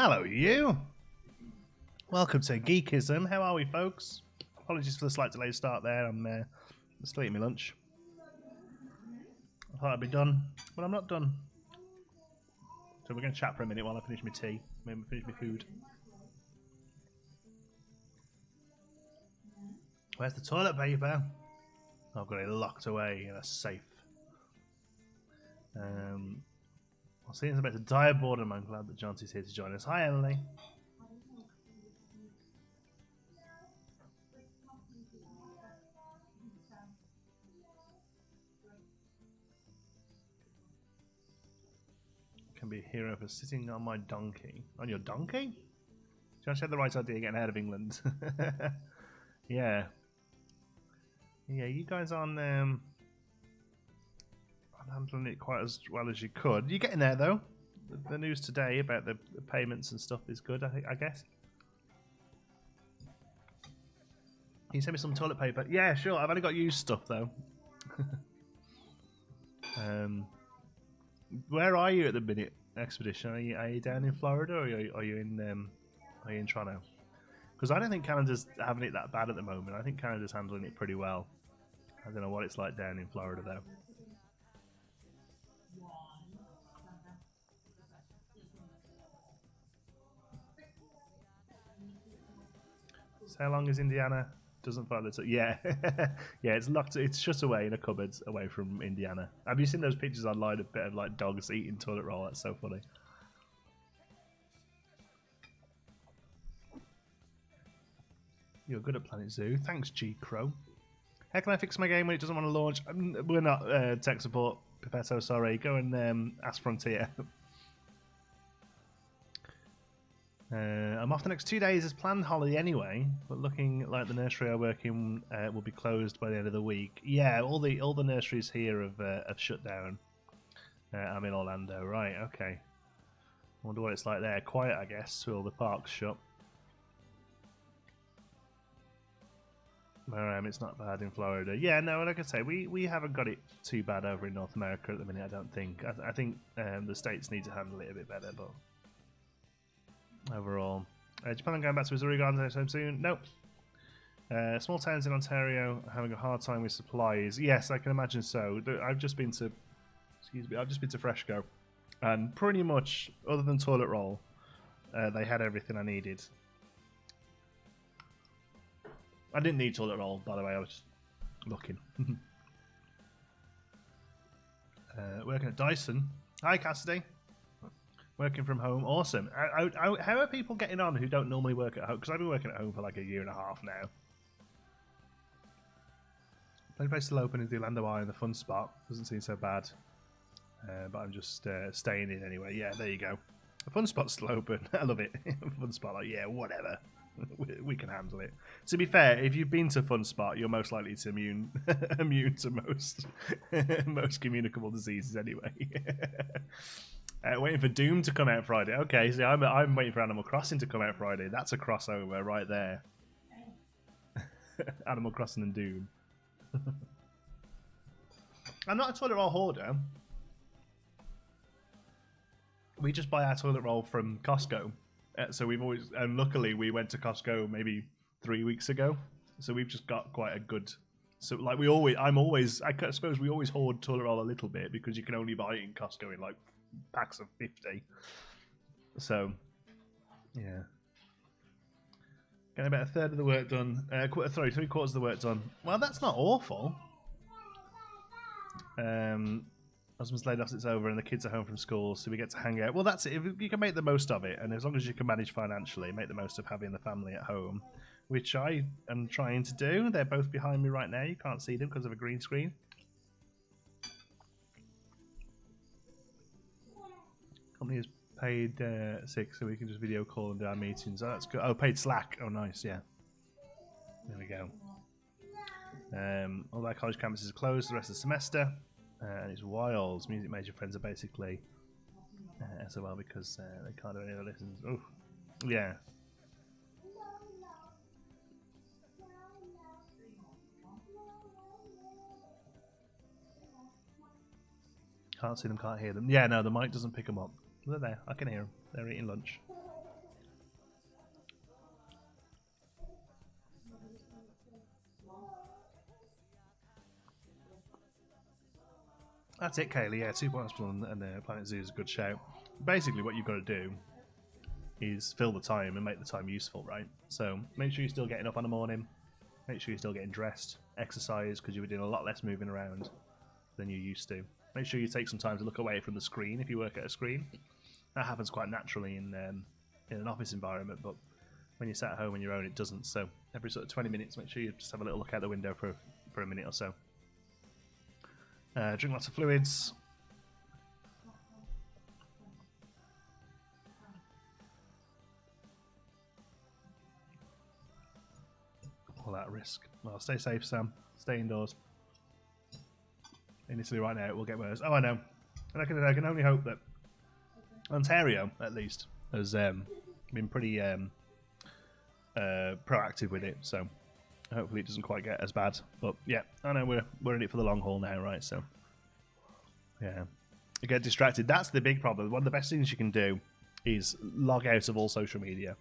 Hello, you. Welcome to Geekism. How are we, folks? Apologies for the slight delayed start there. I'm still eating my lunch. I thought I'd be done, but I'm not done. So we're going to chat for a minute while I finish my tea. Maybe finish my food. Where's the toilet paper? I've got it locked away in a safe. I'll see you about to die of boredom. I'm glad that Jonty's here to join us. Hi, Emily. Can be a hero for sitting on my donkey. On your donkey? Josh had the right idea getting out of England. Yeah. Yeah, you guys aren't handling it quite as well as you could. You're getting there, though. The news today about the payments and stuff is good, I guess. Can you send me some toilet paper? Yeah, sure. I've only got used stuff, though. Where are you at the minute, Expedition? Are you down in Florida, or are you in Toronto? Because I don't think Canada's having it that bad at the moment. I think Canada's handling it pretty well. I don't know what it's like down in Florida, though. So how long is Indiana? Doesn't follow it. Yeah, yeah. It's locked. It's shut away in a cupboard away from Indiana. Have you seen those pictures online of bit of like dogs eating toilet roll? That's so funny. You're good at Planet Zoo. Thanks, G Crow. How can I fix my game when it doesn't want to launch? We're not tech support, Pepetto. Sorry. Go and ask Frontier. I'm off the next 2 days as planned holiday anyway, but looking like the nursery I work in will be closed by the end of the week. Yeah, all the nurseries here have shut down. I'm in Orlando, right? Okay. I wonder what it's like there. Quiet, I guess. With all the parks shut. Where I am, it's not bad in Florida. Yeah, no, like I say, we haven't got it too bad over in North America at the minute. I don't think. I think the states need to handle it a bit better, but. Overall, Japan going back to Missouri Gardens anytime soon? Nope. Small towns in Ontario are having a hard time with supplies. Yes, I can imagine so. I've just been to, I've just been to Freshco, and pretty much, other than toilet roll, they had everything I needed. I didn't need toilet roll, by the way. I was looking. Working at Dyson. Hi, Cassidy. Working from home, awesome. How are people getting on who don't normally work at home? Because I've been working at home for like a year and a half now. Plenty place still open in the Orlando Eye in the fun spot. Doesn't seem so bad. But I'm just staying in anyway. Yeah, there you go. The fun spot's still open. I love it. Fun spot, like, yeah, whatever. We can handle it. To be fair, if you've been to Fun Spot, you're most likely to immune to most communicable diseases anyway. Waiting for Doom to come out Friday. Okay, so I'm waiting for Animal Crossing to come out Friday. That's a crossover right there. Animal Crossing and Doom. I'm not a toilet roll hoarder. We just buy our toilet roll from Costco. So we've always, and luckily we went to Costco maybe 3 weeks ago. So we've just got quite a good. So like I suppose we always hoard toilet roll a little bit because you can only buy it in Costco in like packs of 50. So, yeah. Getting about a third of the work done. Sorry, 3/4 of the work done. Well, that's not awful. Husband's laid off, it's over, and the kids are home from school, so we get to hang out. Well, that's it. If you can make the most of it, and as long as you can manage financially, make the most of having the family at home, which I am trying to do. They're both behind me right now. You can't see them because of a green screen. Company has paid sick, so we can just video call and do our meetings. Oh, that's good. Oh, paid Slack. Oh, nice. Yeah. There we go. All our college campuses are closed the rest of the semester. And it's wild. Music major friends are basically SOL because they can't do any other lessons. Oh, yeah. Can't see them, can't hear them. Yeah, no, the mic doesn't pick them up. They're there. I can hear them. They're eating lunch. That's it, Kaylee. Yeah, 2 points and Planet Zoo is a good shout. Basically, what you've got to do is fill the time and make the time useful, right? So make sure you're still getting up on the morning. Make sure you're still getting dressed, exercise, because you were doing a lot less moving around than you used to. Make sure you take some time to look away from the screen if you work at a screen. That happens quite naturally in an office environment, but when you're sat at home on your own, it doesn't. So every sort of 20 minutes, make sure you just have a little look out the window for a minute or so. Drink lots of fluids. All that risk. Well, stay safe, Sam. Stay indoors. In Italy right now, it will get worse. Oh, I know. And I can only hope that Ontario, at least, has been pretty proactive with it. So hopefully it doesn't quite get as bad. But yeah, I know we're in it for the long haul now, right? So yeah, you get distracted. That's the big problem. One of the best things you can do is log out of all social media.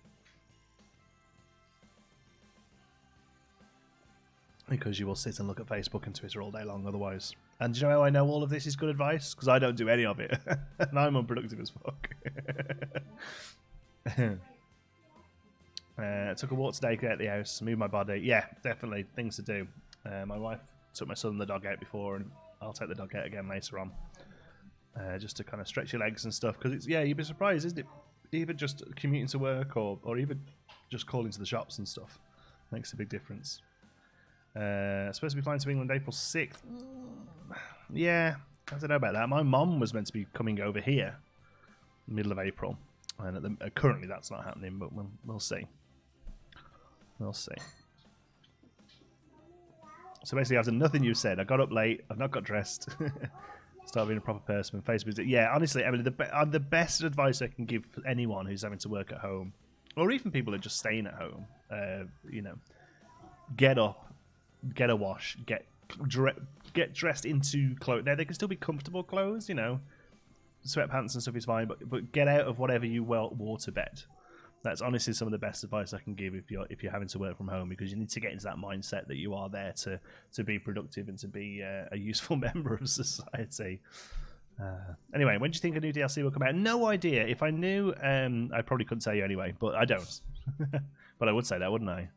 Because you will sit and look at Facebook and Twitter all day long otherwise. And do you know how I know all of this is good advice? Because I don't do any of it. And I'm unproductive as fuck. Took a walk today, get out of the house, move my body. Yeah, definitely. Things to do. My wife took my son and the dog out before, and I'll take the dog out again later on. Just to kind of stretch your legs and stuff. Because it's, yeah, you'd be surprised, isn't it? Even just commuting to work or even just calling to the shops and stuff makes a big difference. Supposed to be flying to England April 6th. Yeah, I don't know about that. My mum was meant to be coming over here middle of April, and currently that's not happening, but we'll see. We'll see. So basically, after nothing you've said, I got up late, I've not got dressed, started being a proper person. Facebook, yeah, honestly, Emily, the best advice I can give for anyone who's having to work at home, or even people who are just staying at home, get up, get a wash, get dressed into clothes. Now, they can still be comfortable clothes, sweatpants and stuff is fine, but get out of whatever you wore to bed. That's honestly some of the best advice I can give if you're having to work from home, because you need to get into that mindset that you are there to be productive and to be a useful member of society. Anyway, when do you think a new DLC will come out? No idea. If I knew, I probably couldn't tell you anyway, but I don't. But I would say that, wouldn't I?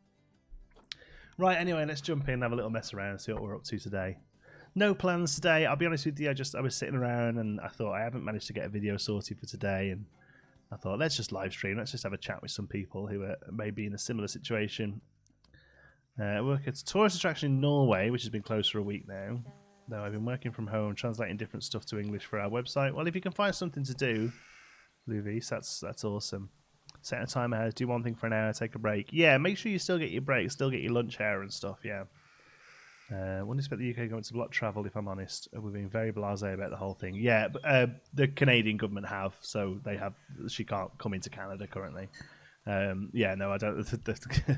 Right, anyway, let's jump in and have a little mess around and see what we're up to today. No plans today. I'll be honest with you, I was sitting around and I thought I haven't managed to get a video sorted for today, and I thought let's just live stream, let's just have a chat with some people who are maybe in a similar situation. I work at a tourist attraction in Norway, which has been closed for a week now. Though I've been working from home, translating different stuff to English for our website. Well, if you can find something to do, Luvis, that's awesome. Set a timer hours, do one thing for an hour, take a break. Yeah, make sure you still get your break, still get your lunch hour and stuff, yeah. Wouldn't expect the UK government to block travel, if I'm honest. We've been very blasé about the whole thing. Yeah, but the Canadian government have, so they have. She can't come into Canada currently. Yeah, no, I don't. The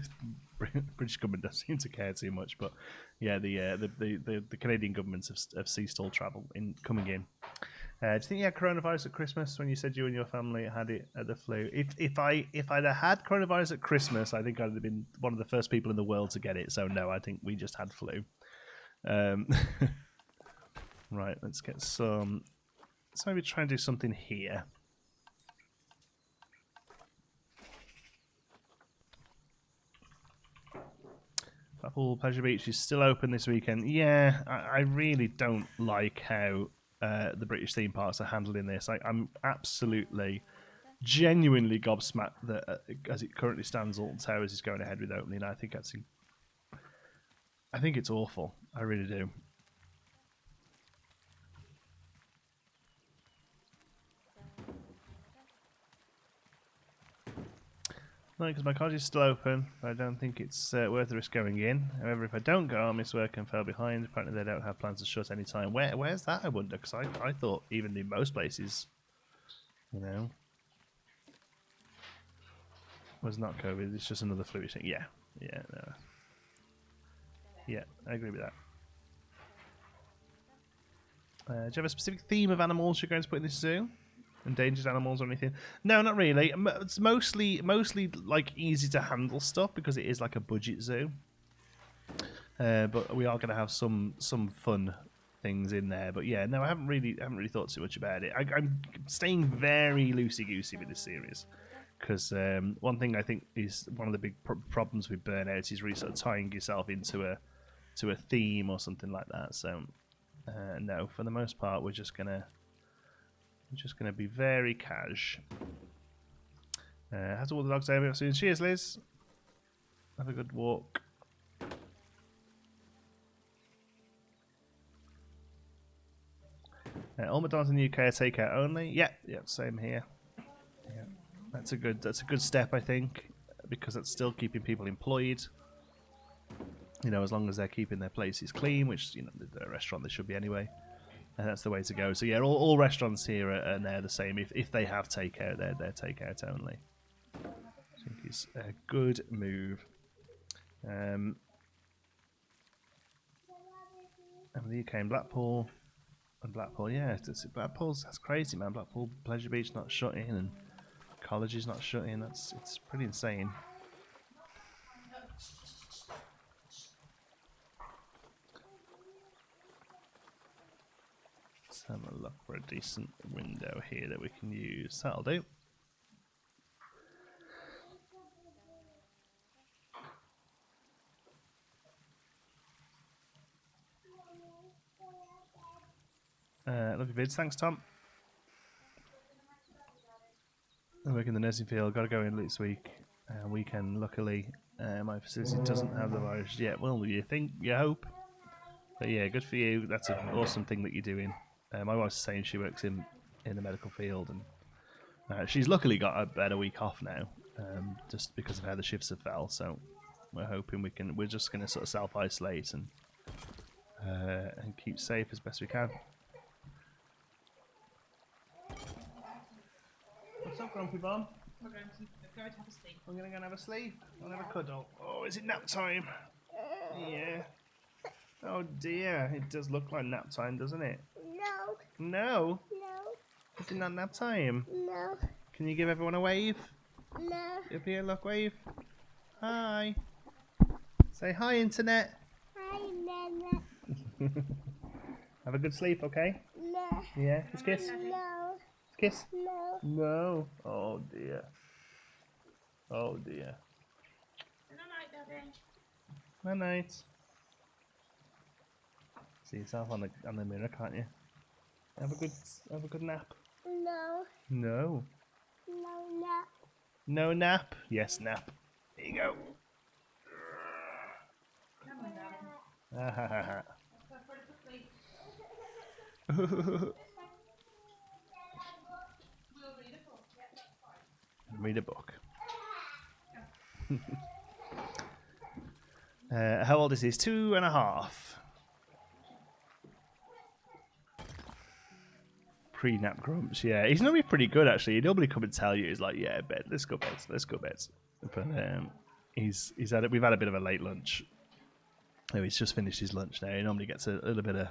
British government doesn't seem to care too much, but yeah, the Canadian governments have ceased all travel in coming in. Do you think you had coronavirus at Christmas when you said you and your family had it at the flu? If I'd had coronavirus at Christmas, I think I'd have been one of the first people in the world to get it. So no, I think we just had flu. Right, let's get some. Let's maybe try and do something here. Blackpool Pleasure Beach is still open this weekend. Yeah, I really don't like how the British theme parks are handling this. I'm absolutely, genuinely gobsmacked that as it currently stands, Alton Towers is going ahead with opening. I think it's awful. I really do. No, because my college is still open, but I don't think it's worth the risk going in. However, if I don't go, I'll miss work and fell behind. Apparently, they don't have plans to shut any time. Where's that, I wonder? Because I thought even in most places, was not COVID. It's just another flu thing. Yeah, no. Yeah, I agree with that. Do you have a specific theme of animals you're going to put in this zoo? Endangered animals or anything? No, not really. It's mostly like easy to handle stuff because it is like a budget zoo. But we are going to have some fun things in there. But yeah, no, I haven't really thought too much about it. I'm staying very loosey goosey with this series because one thing I think is one of the big problems with burnout is really sort of tying yourself into a theme or something like that. So no, for the most part, we're just gonna be very cash. Have to walk the dogs over soon. Cheers, Liz. Have a good walk. All McDonald's in the UK are takeout only. Yeah, same here. Yeah, that's a good step, I think, because that's still keeping people employed. You know, as long as they're keeping their places clean, which the restaurant they should be anyway. And that's the way to go. So yeah, all restaurants here are they're the same. If they have takeout, they're takeout only. I think it's a good move. And the UK in Blackpool. And Blackpool, yeah, that's crazy, man. Blackpool Pleasure Beach not shut in, and colleges not shut in. It's pretty insane. Let's have a look for a decent window here that we can use. That'll do. Love your vids. Thanks, Tom. I work in the nursing field. Got to go in this week. Weekend. Luckily, my facility doesn't have the virus yet. Well, you hope. But yeah, good for you. That's an awesome thing that you're doing. My wife's saying she works in the medical field, and she's luckily got a better week off now, just because of how the shifts have fell. So we're hoping we're just going to sort of self-isolate and keep safe as best we can. What's up, Grumpy Bomb? We're going to have a sleep. I'm going to go and have a sleep. I'll have a cuddle. Oh, is it nap time? Yeah. Oh dear, it does look like nap time, doesn't it? No. No? No. Is it not nap time? No. Can you give everyone a wave? No. Up here, look, wave. Hi. Say hi, internet. Hi, Nana. Have a good sleep, okay? No. Yeah, kiss. No. Kiss. No. No. Oh dear. Oh dear. Good night, Daddy. Night night. See yourself on the mirror, can't you? Have a good nap. No. No. No nap. No nap. Yes, nap. There you go. Come on, Daddy. Ah, ha, ha, ha. Go for a good sleep. We'll read a book. Yeah, that's fine. Read a book. How old is he? 2.5. Pre-nap grumps, yeah. He's normally pretty good, actually. He'd normally come and tell you, he's like, yeah, bed, let's go beds. But we've had a bit of a late lunch. Oh, he's just finished his lunch now. He normally gets a little bit of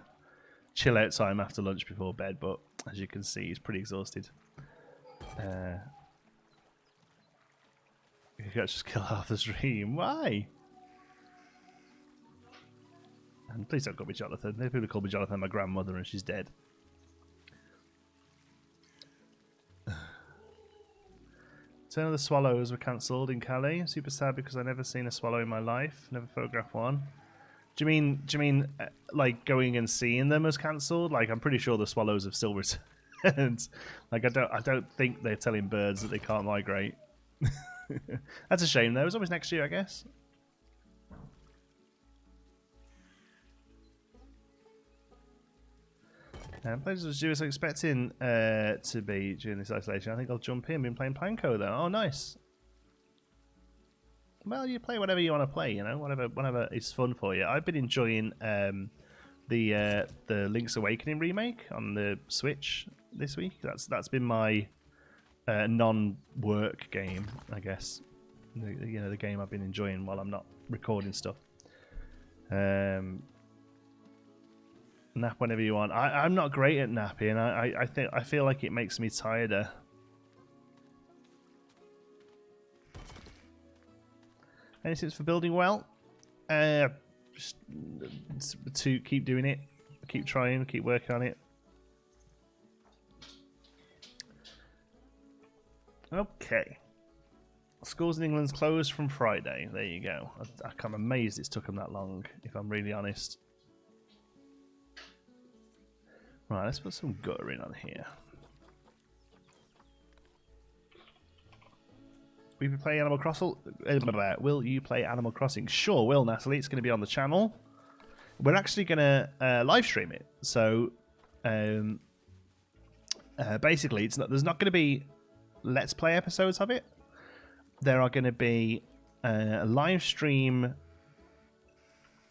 chill out time after lunch before bed, but as you can see, he's pretty exhausted. You can't just kill half the stream. Why? And please don't call me Jonathan. If people call me Jonathan, my grandmother, and she's dead. Turn of the Swallows were cancelled in Calais. I'm super sad because I've never seen a swallow in my life. Never photographed one. Do you mean like going and seeing them as cancelled? Like, I'm pretty sure the swallows have still returned. Like, I don't think they're telling birds that they can't migrate. That's a shame though. It's always next year, I guess. Places was Jewish expecting to be during this isolation. I think I'll jump in. Been playing Planko though. Oh, nice. Well, you play whatever you want to play. You know, whatever is fun for you. I've been enjoying the Link's Awakening remake on the Switch this week. That's been my non-work game, I guess. The game I've been enjoying while I'm not recording stuff. Nap whenever you want. I'm not great at napping. I feel like it makes me tireder. Any tips for building well? Just to keep doing it. keep trying, keep working on it. Okay. Schools in England's closed from Friday. There you go. I'm amazed it's took them that long, if I'm really honest. Right, let's put some guttering on here. Will you play Animal Crossing? Will you play Animal Crossing? Sure, will, Natalie. It's going to be on the channel. We're actually going to live stream it. So, basically, there's not going to be Let's Play episodes of it. There are going to be live stream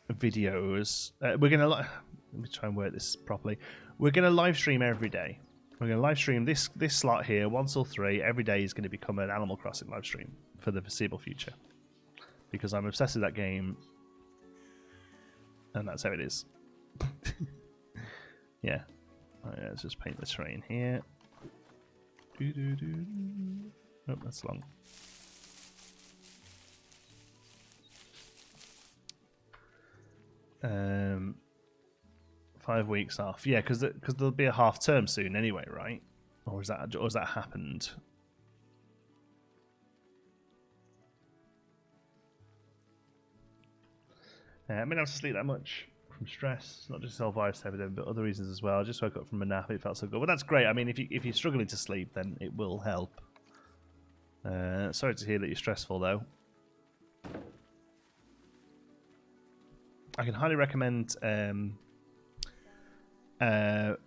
videos. We're going to let me try and work this properly. We're going to live stream every day. We're going to live stream this slot here, 1 till 3. Every day is going to become an Animal Crossing live stream for the foreseeable future, because I'm obsessed with that game, and that's how it is. Yeah. Right, let's just paint the terrain here. Oh, that's long. 5 weeks off. Yeah, because there'll be a half term soon anyway, right? Or has that happened? I mean, I have to sleep that much from stress, not just self-virus evident, but other reasons as well. I just woke up from a nap; it felt so good. Well, that's great. I mean, if you're struggling to sleep, then it will help. Sorry to hear that you're stressful, though. I can highly recommend heads.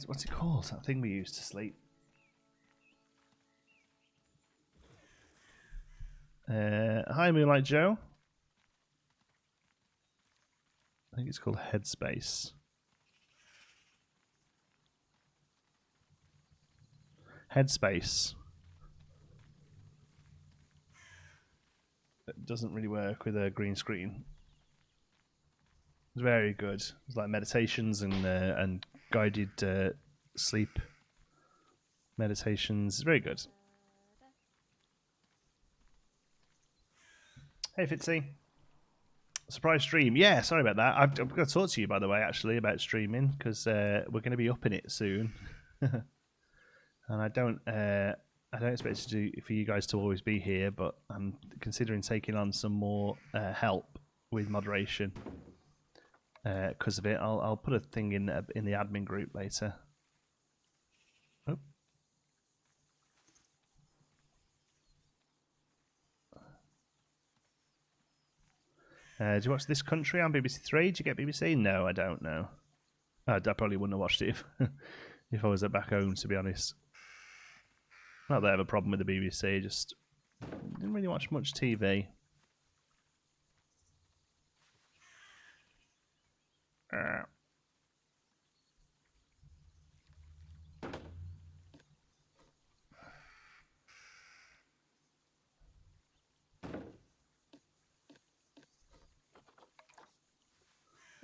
What's it called? That thing we use to sleep. Hi, Moonlight Joe. I think it's called Headspace. Headspace. It doesn't really work with a green screen. It's very good. It's like meditations and guided sleep meditations. It's very good. Hey, Fitzy. Surprise stream. Yeah, sorry about that. I'm going to talk to you, by the way, actually, about streaming, because we're going to be upping it soon. And I don't expect for you guys to always be here, but I'm considering taking on some more help with moderation. Because of it, I'll put a thing in the admin group later. Oh. Do you watch This Country on BBC Three? Do you get BBC? No, I don't know. I probably wouldn't have watched it if I was back home, to be honest. Not that I have a problem with the BBC, just didn't really watch much TV.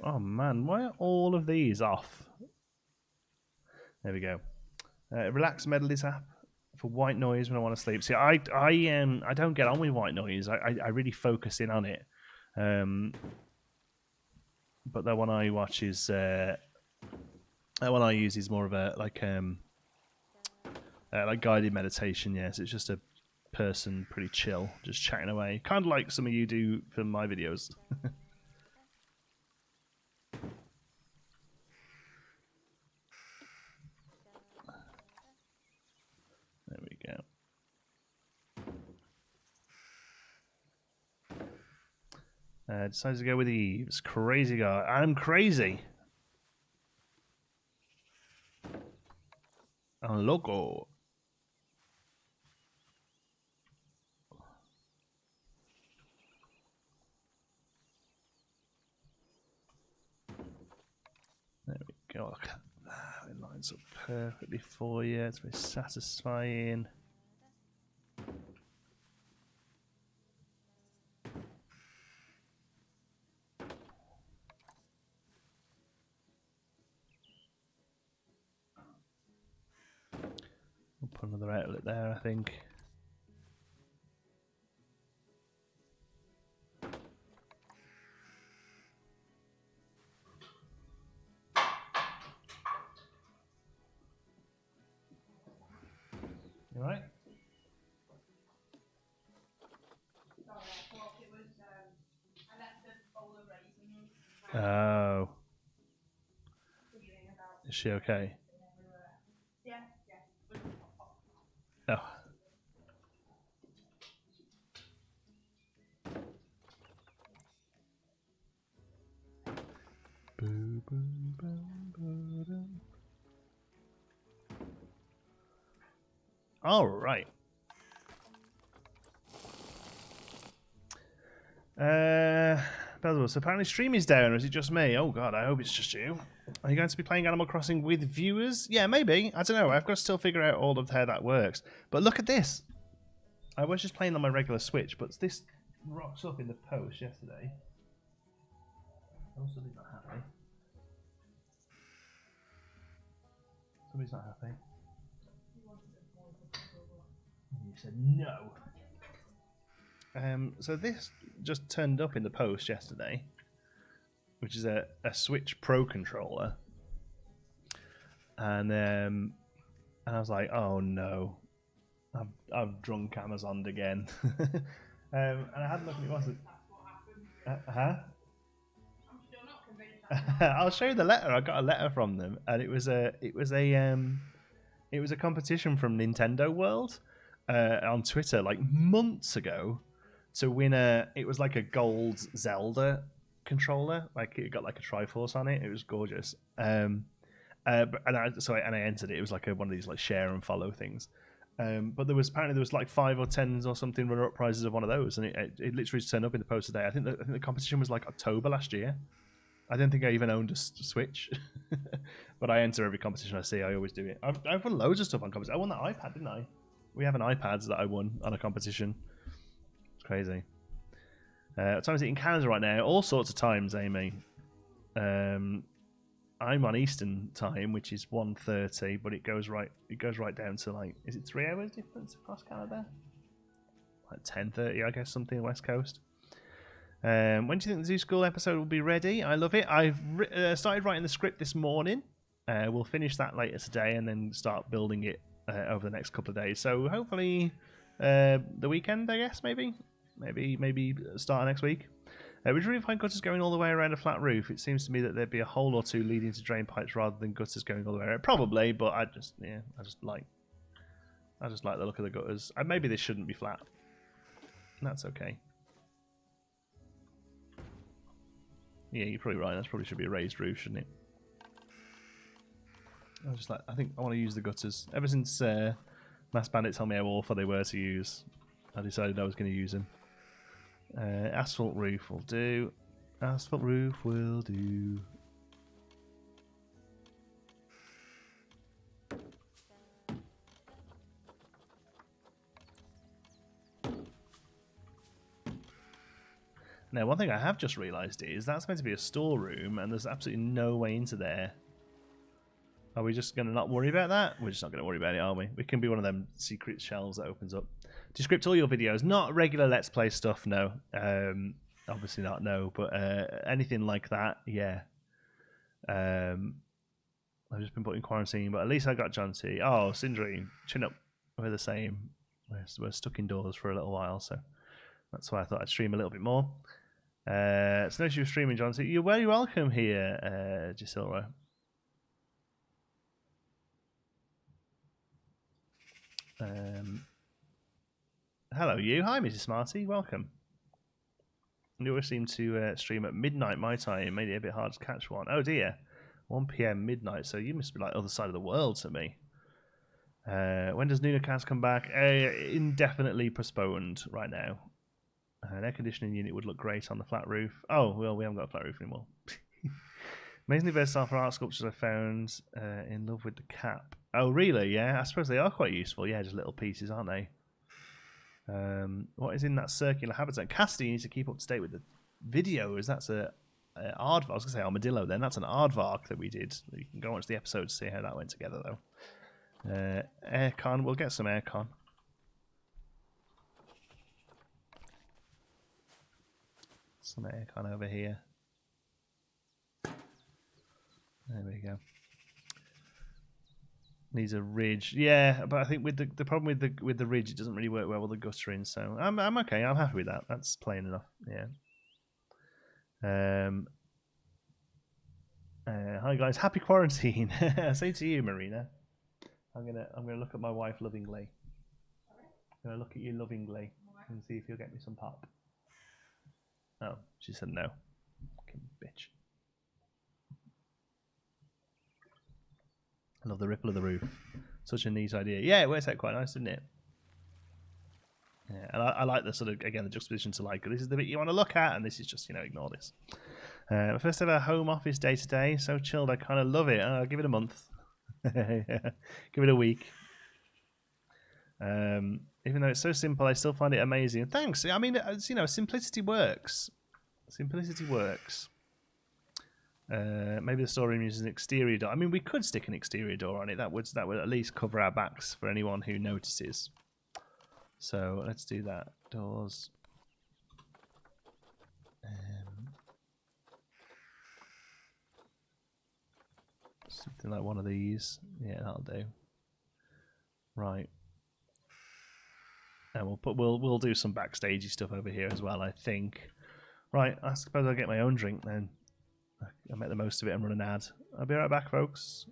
Oh man, why are all of these off? There we go. Relax Medleys app for white noise when I want to sleep. See, I don't get on with white noise. I really focus in on it. But the one I watch is the one I use is more of a like guided meditation. Yes, it's just a person pretty chill, just chatting away, kind of like some of you do for my videos. There we go. Decides to go with Eves. Crazy guy. I'm crazy. I'm loco. There we go. Look at that. It lines up perfectly for you. It's very satisfying. We'll put another outlet there, I think. Is she okay? Yeah. Oh. All right. So apparently stream is down, or is it just me? Oh god, I hope it's just you. Are you going to be playing Animal Crossing with viewers? Yeah, maybe. I don't know. I've got to still figure out all of how that works. But look at this. I was just playing on my regular Switch, but this rocks up in the post yesterday. Oh, somebody's not happy. Somebody's not happy. You said no. So this just turned up in the post yesterday, which is a Switch Pro controller, and I was like, oh no, I've drunk Amazon again. And I had a look, and it wasn't. Huh? I'll show you the letter. I got a letter from them, and it was a competition from Nintendo World on Twitter like months ago to win it was like a gold Zelda controller, like it got like a Triforce on it. It was gorgeous. And I entered it. It was like one of these like share and follow things. But there was like 5 or 10 or something runner-up prizes of one of those, and it literally turned up in the post today. I think the competition was like October last year. I don't think I even owned a Switch, but I enter every competition I see. I always do it. I've won loads of stuff on competition. I won that iPad, didn't I? We have an iPad that I won on a competition. It's crazy. What time is it in Canada right now? All sorts of times, Amy. I'm on Eastern time, which is 1:30, but it goes right down to like, is it 3 hours difference across Canada? Like 10:30, I guess, something on the West Coast. When do you think the Zoo School episode will be ready? I love it. I've started writing the script this morning. We'll finish that later today and then start building it over the next couple of days. So hopefully the weekend, I guess, maybe start next week. Would you really find gutters going all the way around a flat roof? It seems to me that there'd be a hole or two leading to drain pipes rather than gutters going all the way around. Probably, but I just like the look of the gutters. Maybe this shouldn't be flat. That's okay. Yeah, you're probably right. That probably should be a raised roof, shouldn't it? I think I want to use the gutters. Ever since Mass Bandit told me how awful they were to use, I decided I was going to use them. Asphalt roof will do. Asphalt roof will do. Now, one thing I have just realised is that's meant to be a storeroom, and there's absolutely no way into there. Are we just going to not worry about that? We're just not going to worry about it, are we? We can be one of them secret shelves that opens up. Do you script all your videos? Not regular Let's Play stuff, no. Obviously not, no. But anything like that, yeah. I've just been put in quarantine, but at least I got John T. Oh, Sindri, chin up. We're the same. We're stuck indoors for a little while, so that's why I thought I'd stream a little bit more. It's nice you're streaming, John T. You're very welcome here, Gisilra. Hello, you. Hi, Mrs. Smarty. Welcome. You always seem to stream at midnight my time. Made it a bit hard to catch one. Oh dear, 1 p.m. midnight. So you must be like other side of the world to me. When does NunaCast come back? Indefinitely postponed right now. An air conditioning unit would look great on the flat roof. Oh well, we haven't got a flat roof anymore. Amazingly versatile for art sculptures I found. In love with the cap. Oh really? Yeah, I suppose they are quite useful. Yeah, just little pieces, aren't they? What is in that circular habitat? Cassidy, you need to keep up to date with the videos. That's a aardvark. I was going to say armadillo then. That's an aardvark that we did. You can go watch the episode to see how that went together though. Aircon. We'll get some aircon. Some aircon over here. There we go. Needs a ridge, yeah, but I think with the problem with the ridge, it doesn't really work well with the guttering. So I'm okay. I'm happy with that. That's plain enough. Yeah. Hi guys, happy quarantine. Say to you, Marina. I'm gonna look at my wife lovingly. I'm gonna look at you lovingly and see if you'll get me some pop. Oh, she said no. Fucking bitch. I love the ripple of the roof. Such a neat idea. Yeah, it works out quite nice, didn't it? Yeah, and I like the sort of, again, the juxtaposition to like, this is the bit you want to look at, and this is just, ignore this. My first ever home office day today. So chilled, I kind of love it. I'll give it a month. Give it a week. Even though it's so simple, I still find it amazing. Thanks. I mean, it's, simplicity works. Simplicity works. Maybe the storeroom uses an exterior door. I mean, we could stick an exterior door on it. That would at least cover our backs for anyone who notices. So let's do that. Doors. Something like one of these. Yeah, that'll do. Right. And we'll do some backstagey stuff over here as well, I think. Right, I suppose I'll get my own drink then. I'll make the most of it and run an ad. I'll be right back, folks.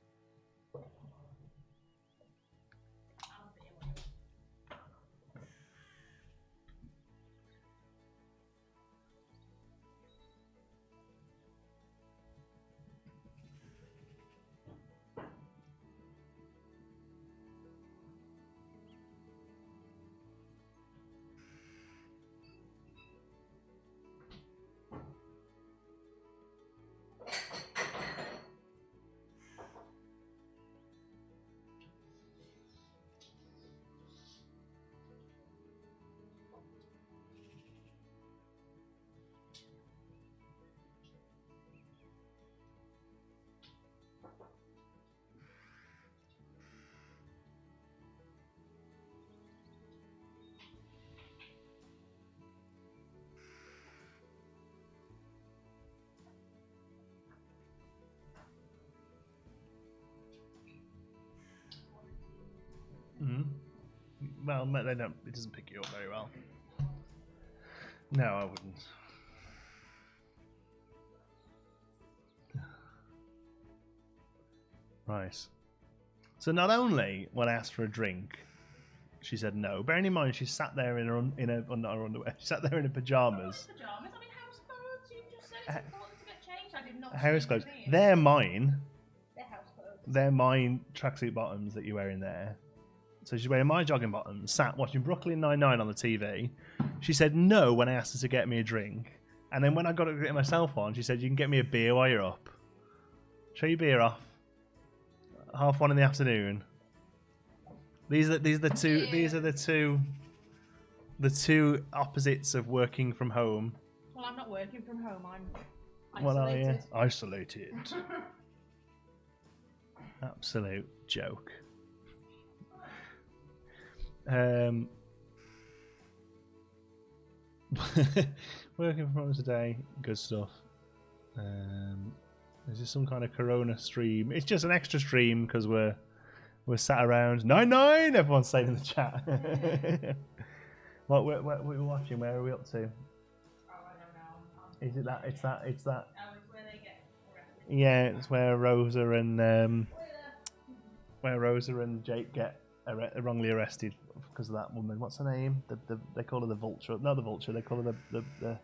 Well, they don't. It doesn't pick you up very well. No, I wouldn't. Right. So not only when I asked for a drink, she said no. Bearing in mind, she sat there in not her underwear. She sat there in her pajamas. Pajamas. I mean, house clothes. You just said it's important to get changed. I did not. House clothes. They're mine. They're house clothes. They're mine tracksuit bottoms that you're wearing there. So she's wearing my jogging bottoms, sat watching Brooklyn Nine-Nine on the TV. She said no when I asked her to get me a drink. And then when I got to get myself on, she said, you can get me a beer while you're up. Show your beer off. 1:30 in the afternoon. These are the two opposites of working from home. Well, I'm not working from home. I'm isolated. What are you? Isolated. Absolute joke. Working from home today, good stuff. Is this some kind of Corona stream? It's just an extra stream because we're sat around 9-9. Everyone's saying in the chat. What we're watching? Where are we up to? Oh, I don't know. Is it that? It's that. Oh, it's where they get arrested. Yeah, it's where Rosa and Jake get wrongly arrested because of that woman. What's her name? They call her the Vulture. Not the Vulture. They call her the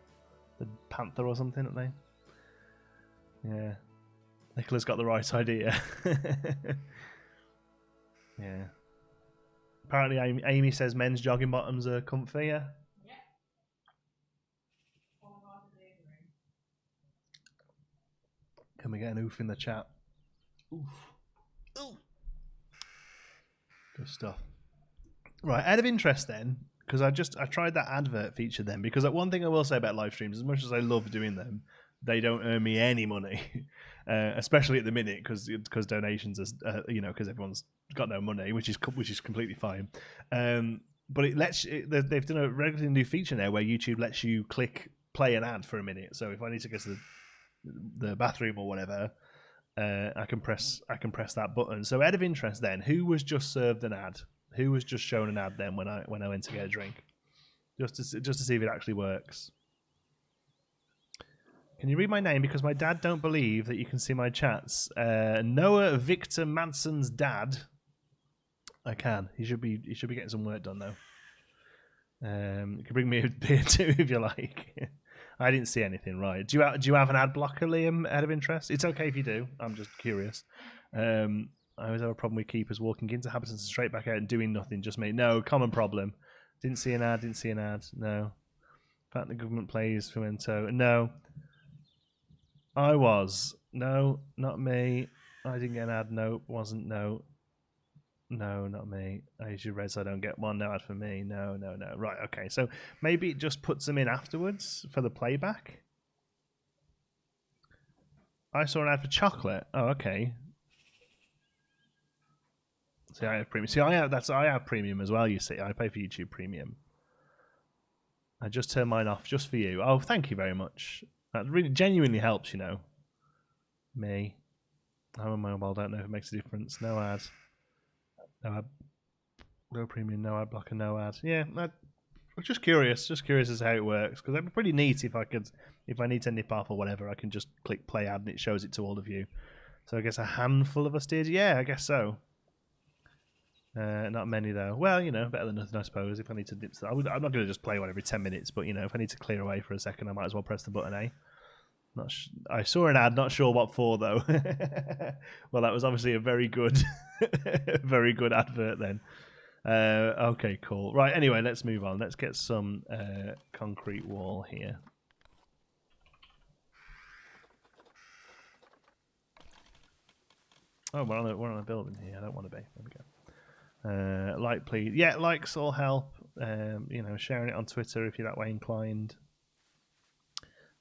Panther or something, don't they? Yeah. Nicola's got the right idea. Yeah. Apparently, Amy says men's jogging bottoms are comfy. Yeah. Can we get an oof in the chat? Oof. Oof. Good stuff. Right, out of interest then, because I tried that advert feature then, because one thing I will say about live streams, as much as I love doing them, they don't earn me any money, especially at the minute, because donations are, because everyone's got no money, which is completely fine. But they've done a relatively new feature now where YouTube lets you click play an ad for a minute. So if I need to go to the bathroom or whatever, I can press that button. So out of interest then, who was just served an ad? Who was just shown an ad then when I went to get a drink? Just to see if it actually works. Can you read my name? Because my dad don't believe that you can see my chats. Noah Victor Madson's dad. I can. He should be getting some work done though. You can bring me a beer too if you like. I didn't see anything. Right? Do you have an ad blocker, Liam? Out of interest, it's okay if you do. I'm just curious. I always have a problem with keepers walking into habitats and straight back out and doing nothing. Just me. No, common problem. Didn't see an ad. No. Fact the government plays Fomento. No. I was. No, not me. I didn't get an ad. No, wasn't. No. No, not me. I usually read so I don't get one. No ad for me. No. Right, okay. So maybe it just puts them in afterwards for the playback. I saw an ad for chocolate. Oh, okay. See, I have premium. See, I have premium as well. You see, I pay for YouTube Premium. I just turned mine off just for you. Oh, thank you very much. That really genuinely helps. You know. Me. I'm on mobile. Don't know if it makes a difference. No ad. No ad. No premium. No ad blocker. No ad. Yeah. I'm just curious. Just curious as to how it works because that'd be pretty neat if I need to nip off or whatever. I can just click play ad and it shows it to all of you. So I guess a handful of us did. Yeah, I guess so. Not many though. Well, you know, better than nothing, I suppose. If I need to dip, I'm not going to just play one every 10 minutes, but you know, if I need to clear away for a second, I might as well press the button. I saw an ad. Not sure what for though. Well, that was obviously a very good, very good advert then. Okay, cool. Right. Anyway, let's move on. Let's get some concrete wall here. Oh, we're on a building here. I don't want to be. There we go. Like, please. Yeah, likes all help. You know, sharing it on Twitter if you're that way inclined.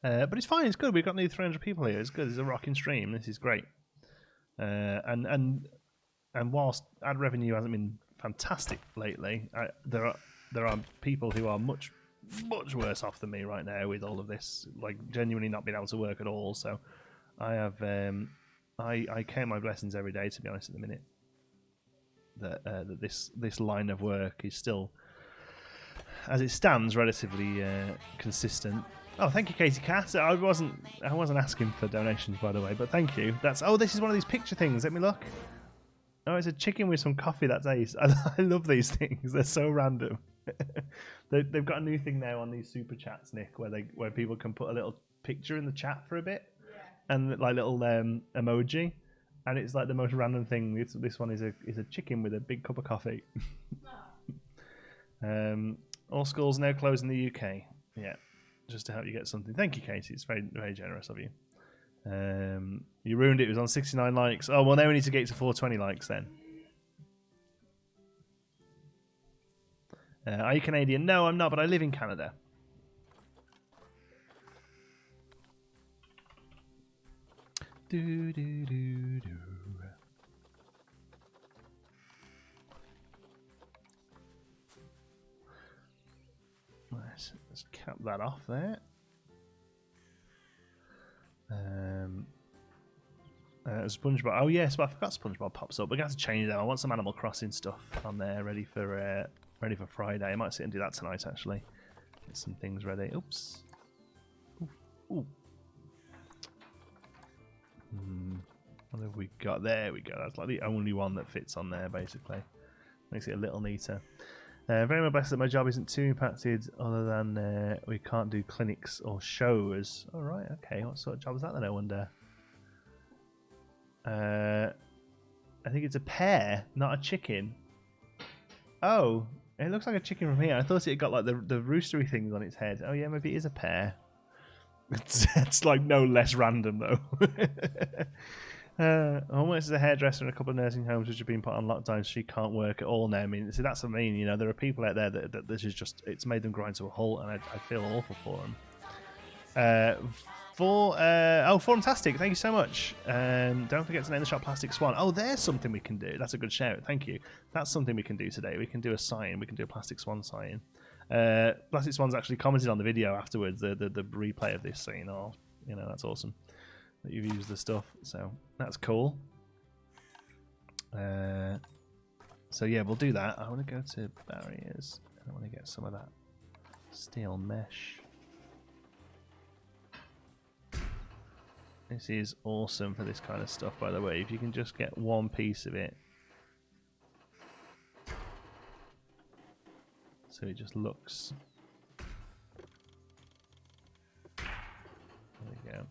But it's fine. It's good. We've got nearly 300 people here. It's good. It's a rocking stream. This is great. And whilst ad revenue hasn't been fantastic lately, there are people who are much worse off than me right now with all of this, like genuinely not being able to work at all. So I have I count my blessings every day, to be honest, at the minute. That this line of work is still, as it stands, relatively consistent. Oh, thank you, Katie Cat. I wasn't asking for donations, by the way, but thank you. This is one of these picture things. Let me look. Oh, it's a chicken with some coffee. That's ace. I love these things. They're so random. They've got a new thing now on these super chats, Nick, where people can put a little picture in the chat for a bit, and like little emoji. And it's like the most random thing. This one is a chicken with a big cup of coffee. All schools now closed in the UK. Yeah, just to help you get something. Thank you, Katie. It's very, very generous of you. You ruined it. It was on 69 likes. Oh, well, now we need to get to 420 likes then. Are you Canadian? No, I'm not, but I live in Canada. Let's cap that off there. SpongeBob. Oh yes, but I forgot SpongeBob pops up. We're gonna have to change that. I want some Animal Crossing stuff on there, ready for Friday. I might sit and do that tonight actually. Get some things ready. Oops. Ooh. What have we got? There we go. That's like the only one that fits on there, basically. Makes it a little neater. Very much blessed that my job isn't too impacted, other than we can't do clinics or shows. All right, okay. What sort of job is that then, I wonder? I think it's a pear, not a chicken. Oh, it looks like a chicken from here. I thought it got like the roostery things on its head. Oh yeah, maybe it is a pear. It's like no less random though. Almost as a hairdresser in a couple of nursing homes which have been put on lockdown, so she can't work at all now. I mean, see, that's what I mean. You know, there are people out there that this is just, it's made them grind to a halt, and I feel awful for them. Fantastic! Thank you so much. Don't forget to name the shop Plastic Swan. Oh, there's something we can do. That's a good shout. Thank you. That's something we can do today. We can do a sign. We can do a Plastic Swan sign. Plastic Swan's actually commented on the video afterwards, the replay of this scene. Oh, you know, that's awesome that you've used the stuff. So that's cool. So yeah, we'll do that. I want to go to barriers. I want to get some of that steel mesh. This is awesome for this kind of stuff, by the way. If you can just get one piece of it. So it just looks. There we go.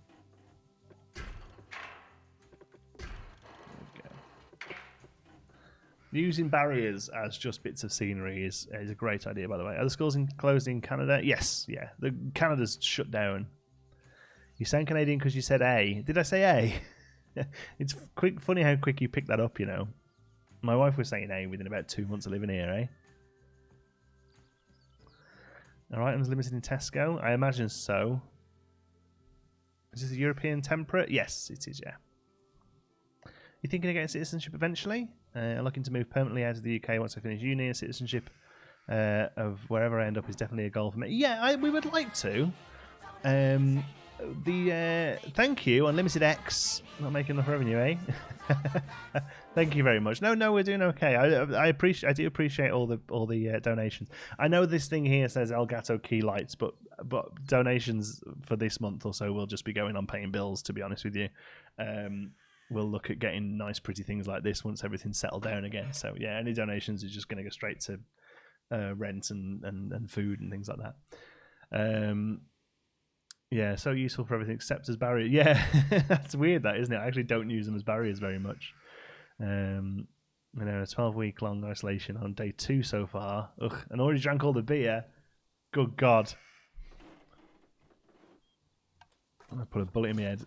Using barriers as just bits of scenery is a great idea, by the way. Are the schools closed in Canada? Yes, yeah. Canada's shut down. You sound Canadian because you said A. Did I say A? It's funny how quick you picked that up, you know. My wife was saying A within about 2 months of living here, eh? Are items limited in Tesco? I imagine so. Is this a European temperate? Yes, it is, yeah. You thinking of getting citizenship eventually? Looking to move permanently out of the UK once I finish uni. Citizenship of wherever I end up is definitely a goal for me. Yeah, we would like to. Thank you, Unlimited X. Not making enough revenue, eh? Thank you very much. No, we're doing okay. I do appreciate all the donations. I know this thing here says Elgato key lights, but donations for this month or so will just be going on paying bills. To be honest with you, we'll look at getting nice, pretty things like this once everything's settled down again. So yeah, any donations are just going to go straight to rent and food and things like that. Yeah, so useful for everything except as barriers. Yeah, that's weird, that, isn't it? I actually don't use them as barriers very much. A 12-week long isolation on day 2 so far. Ugh, and already drank all the beer. Good God. I'm going to put a bullet in my head.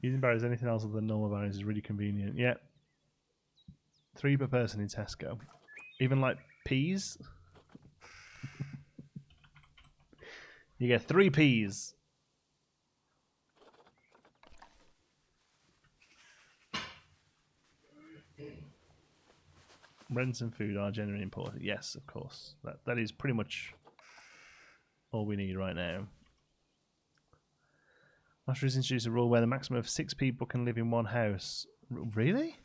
Using barriers anything else other than normal barriers is really convenient. Yeah. 3 per person in Tesco. Even like peas? You get 3 peas. Rents and food are generally important. Yes, of course. That is pretty much all we need right now. Master has introduced a rule where the maximum of 6 people can live in one house. Really?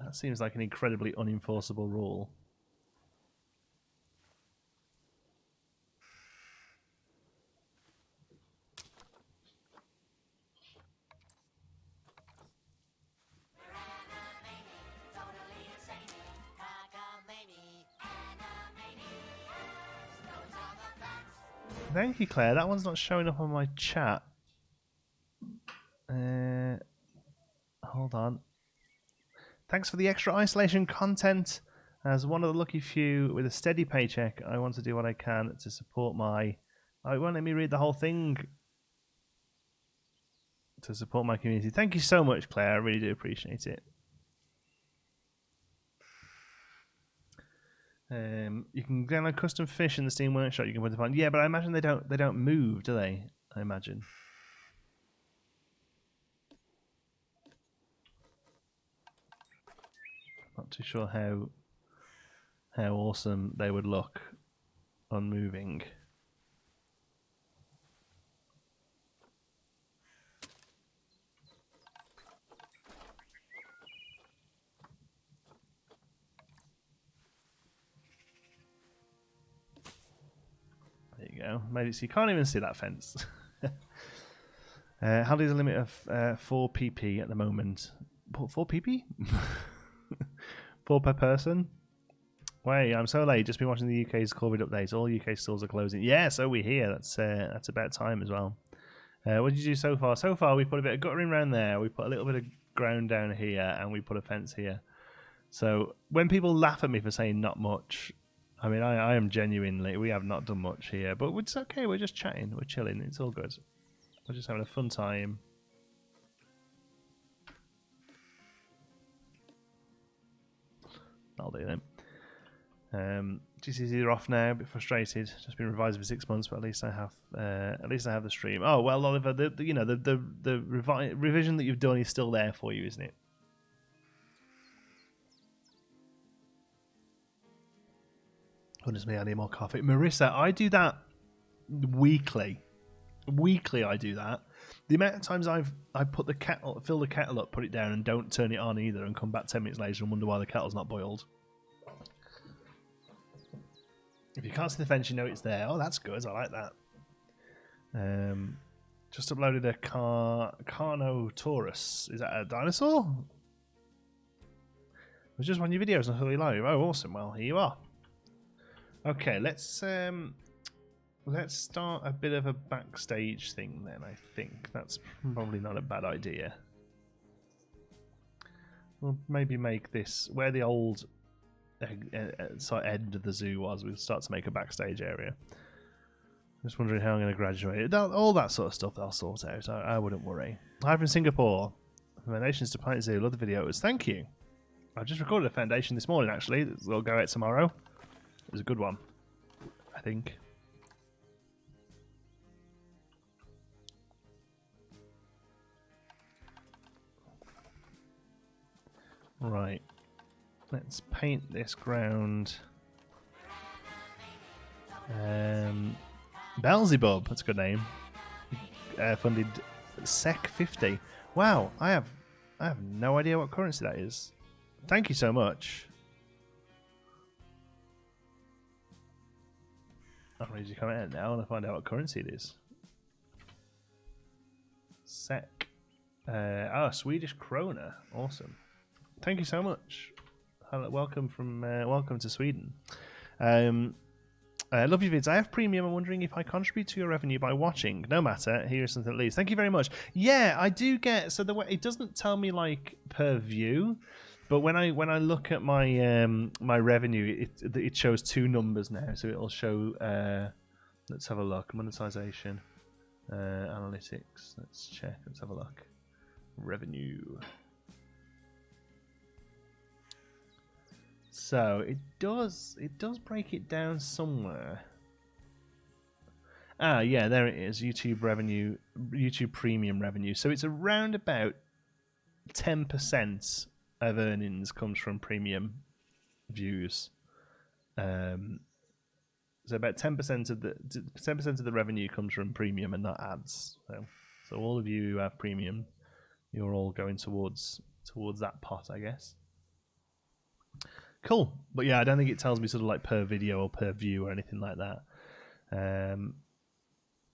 That seems like an incredibly unenforceable rule. Thank you, Claire. That one's not showing up on my chat. Hold on. Thanks for the extra isolation content. As one of the lucky few with a steady paycheck, I want to do what I can to support my... Oh, it won't let me read the whole thing. To support my community. Thank you so much, Claire. I really do appreciate it. You can download custom fish in the Steam Workshop. You can put it on. Yeah, but I imagine they don't move, do they? I imagine. Not too sure how awesome they would look on moving. There you go. Made it so you can't even see that fence. How is the limit of 4 pp at the moment? 4 pp? 4 per person? Wait, I'm so late. Just been watching the UK's COVID updates. All UK stores are closing. Yeah, so we're here. That's about time as well. What did you do so far? So far, we put a bit of guttering around there. We put a little bit of ground down here, and we put a fence here. So when people laugh at me for saying not much, I mean, I am genuinely, we have not done much here, but it's okay. We're just chatting. We're chilling. It's all good. We're just having a fun time. I'll do then. GCSEs are off now. A bit frustrated. Just been revised for 6 months, but at least I have the stream. Oh well, Oliver, the revision that you've done is still there for you, isn't it? Goodness me, I need more coffee. Marissa, I do that weekly. Weekly, I do that. The amount of times I put the kettle, fill the kettle up, put it down, and don't turn it on either, and come back 10 minutes later and wonder why the kettle's not boiled. If you can't see the fence, you know it's there. Oh, that's good. I like that. Just uploaded a Carnotaurus. Is that a dinosaur? I was just watching your videos on Hurley Live. Oh, awesome. Well, here you are. Okay, let's start a bit of a backstage thing then. I think that's probably not a bad idea. We'll maybe make this where the old end of the zoo was. We'll start to make a backstage area. Just wondering how I'm going to graduate. All that sort of stuff I'll sort out. I wouldn't worry. Hi from Singapore. Foundations to Planet Zoo. Love the videos. Thank you. I just recorded a foundation this morning, actually. It'll go out tomorrow. It was a good one, I think. Right. Let's paint this ground. Beelzebub, that's a good name. Funded SEC 50. Wow, I have no idea what currency that is. Thank you so much. I'm ready to comment now and find out what currency it is. SEC. Swedish krona. Awesome. Thank you so much. Welcome to Sweden. Love your vids. I have premium. I'm wondering if I contribute to your revenue by watching. No matter. Here's something at least. Thank you very much. Yeah, I do get. So the way it doesn't tell me like per view, but when I look at my my revenue, it shows two numbers now. So it'll show. Let's have a look. Monetization, analytics. Let's check. Let's have a look. Revenue. So it does break it down somewhere. Ah, yeah, there it is. YouTube revenue, YouTube premium revenue. So it's around about 10% of earnings comes from premium views. So about 10% of the revenue comes from premium and not ads. So all of you who have premium, you're all going towards that pot, I guess. Cool. But yeah, I don't think it tells me sort of like per video or per view or anything like that.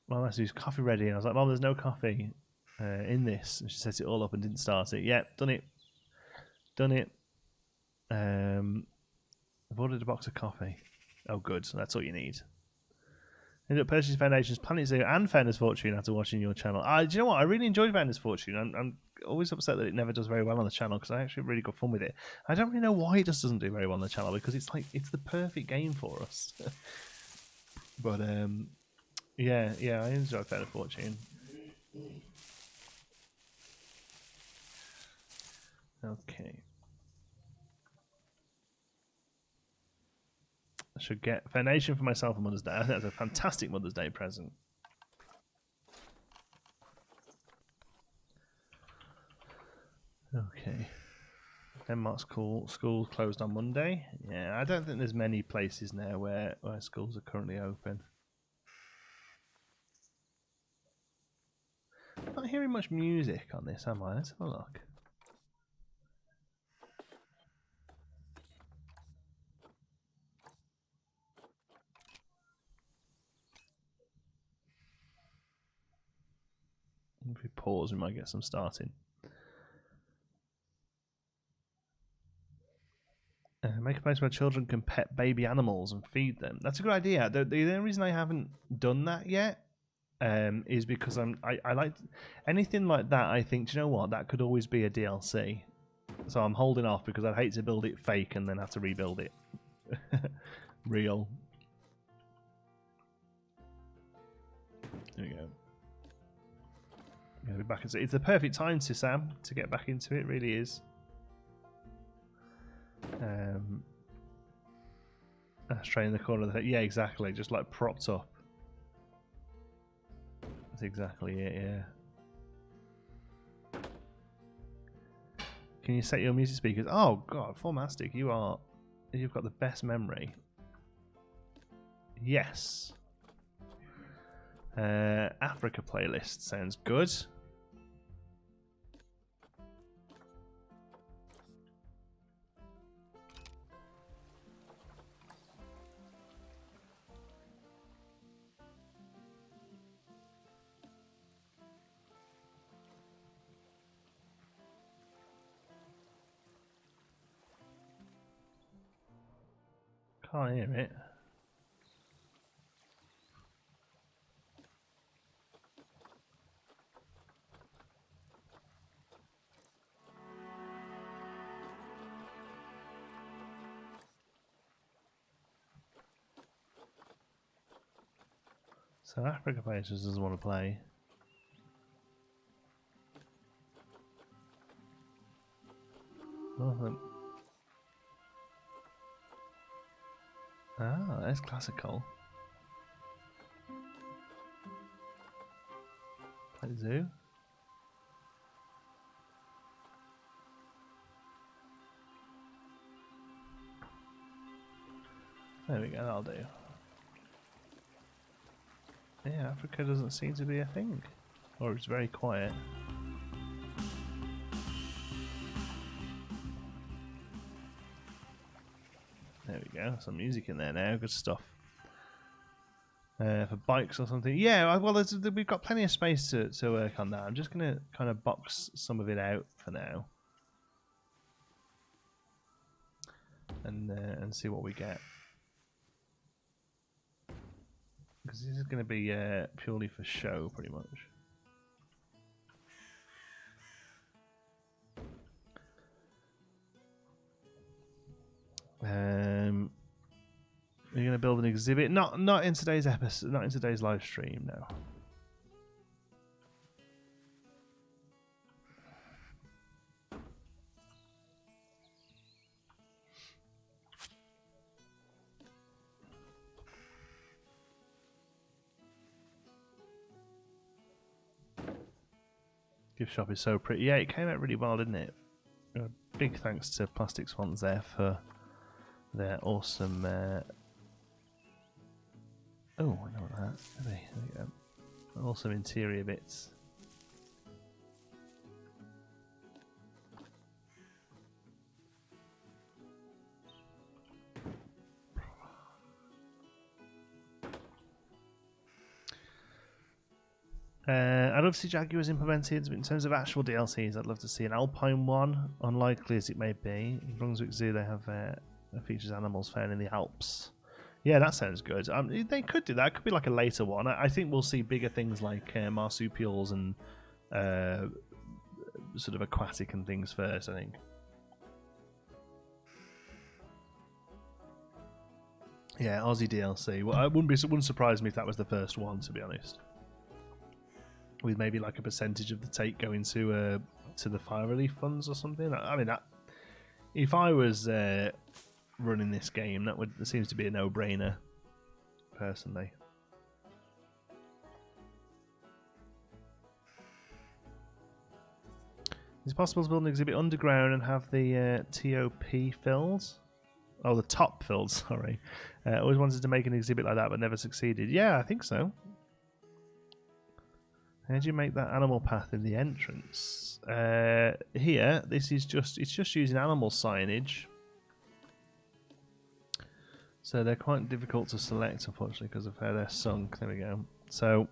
Mom asked me, is coffee ready? And I was like, Mom, there's no coffee in this. And she set it all up and didn't start it. Yeah, done it. I've ordered a box of coffee. Oh, good. So that's all you need. Ended up purchasing Foundations, Planet Zoo, and Fairness Fortune after watching your channel. Do you know what? I really enjoyed Fairness Fortune. I'm always upset that it never does very well on the channel because I actually really got fun with it. I don't really know why it just doesn't do very well on the channel because it's the perfect game for us. But yeah, I enjoy Fairness Fortune. Okay. I should get Foundation for myself on Mother's Day. I think that's a fantastic Mother's Day present. Okay. Denmark schools closed on Monday. Yeah, I don't think there's many places now where schools are currently open. I'm not hearing much music on this, am I? Let's have a look. If we pause, we might get some starting. Make a place where children can pet baby animals and feed them. That's a good idea. The only reason I haven't done that yet is because I like anything like that. I think, do you know what? That could always be a DLC. So I'm holding off because I'd hate to build it fake and then have to rebuild it. Real. There we go. Be back. It's the perfect time to get back into it. It really is. Straight in the corner of the head. Yeah, exactly. Just like propped up. That's exactly it. Yeah. Can you set your music speakers? Oh God, Formastic, you've got the best memory. Yes. Africa playlist sounds good. Can't hear it. So Africa Place just doesn't want to play. Nothing. Ah, that's classical. Play zoo. There we go, that'll do. Yeah, Africa doesn't seem to be a thing. Or it's very quiet. There we go, some music in there now, good stuff. For bikes or something. Yeah, well, we've got plenty of space to work on that. I'm just going to kind of box some of it out for now. And see what we get. Because this is going to be purely for show, pretty much. You're going to build an exhibit, not in today's episode, not in today's live stream, no. Gift shop is so pretty. Yeah, it came out really well, didn't it? Big thanks to Plastic Swans there for their awesome. Oh, I know that. There we go. Awesome interior bits. I'd love to see Jaguars implemented. In terms of actual DLCs, I'd love to see an Alpine one, unlikely as it may be. In Brunswick Zoo, they have features animals found in the Alps. Yeah, that sounds good. They could do that. It could be like a later one. I think we'll see bigger things like marsupials and sort of aquatic and things first, I think. Yeah, Aussie DLC. Well, it wouldn't surprise me if that was the first one, to be honest. With maybe like a percentage of the take going to the fire relief funds or something. I mean, if I was running this game, that seems to be a no-brainer, personally. Is it possible to build an exhibit underground and have the TOP filled? Oh, the top filled, sorry. Always wanted to make an exhibit like that, but never succeeded. Yeah, I think so. How do you make that animal path in the entrance? Here, it's just using animal signage. So they're quite difficult to select, unfortunately, because of how they're sunk. There we go. So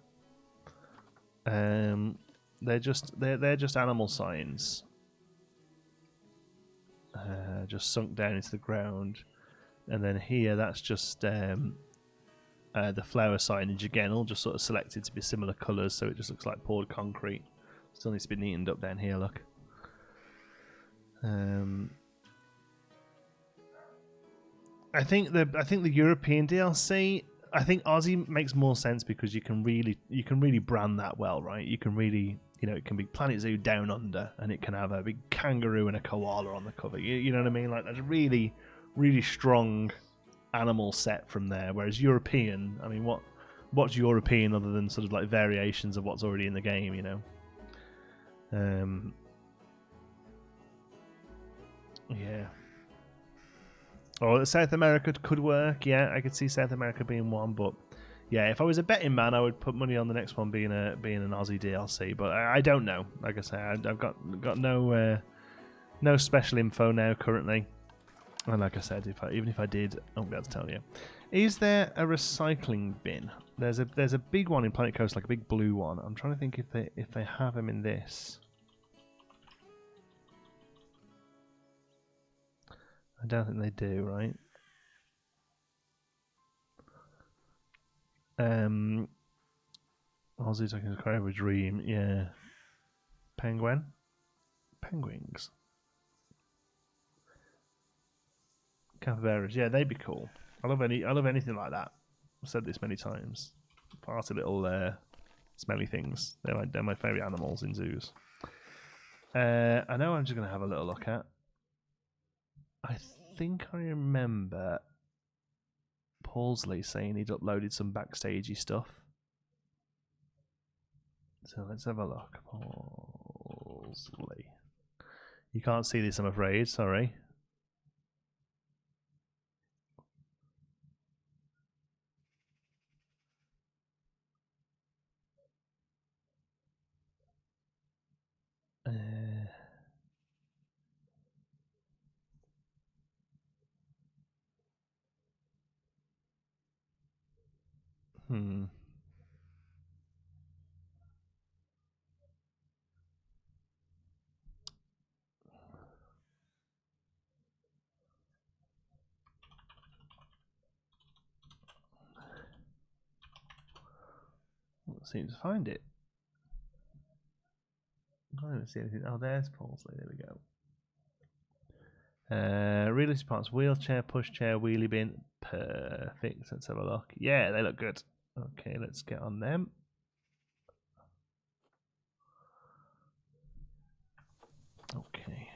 they're just animal signs, just sunk down into the ground. And then here, that's just the flower signage again, all just sort of selected to be similar colours, so it just looks like poured concrete. Still needs to be neatened up down here. Look. I think the European DLC. I think Aussie makes more sense because you can really brand that well, right? You can really, it can be Planet Zoo Down Under, and it can have a big kangaroo and a koala on the cover. You know what I mean? Like, that's a really, really strong animal set from there. Whereas European, I mean, what's European other than sort of like variations of what's already in the game? Yeah. Or South America could work. Yeah, I could see South America being one, but yeah, if I was a betting man, I would put money on the next one being an Aussie DLC. But I don't know. Like I say, I've got no special info now currently. And like I said, even if I did, I won't be able to tell you. Is there a recycling bin? There's a big one in Planet Coast, like a big blue one. I'm trying to think if they have them in this. I don't think they do, right? Aussie talking to Crave Dream, yeah. Penguins. Capybaras, yeah, they'd be cool. I love anything like that. I've said this many times. Party little smelly things. They're my favourite animals in zoos. I know I'm just gonna have a little look at. I think I remember Paulsley saying he'd uploaded some backstagey stuff. So let's have a look. Paulsley. You can't see this, I'm afraid. Sorry. Hmm. Can't seem to find it. I can't even see anything. Oh, there's Paulsley. There we go. Realistic parts: wheelchair, pushchair, wheelie bin. Perfect. Let's have a look. Yeah, they look good. Okay, let's get on them. Okay.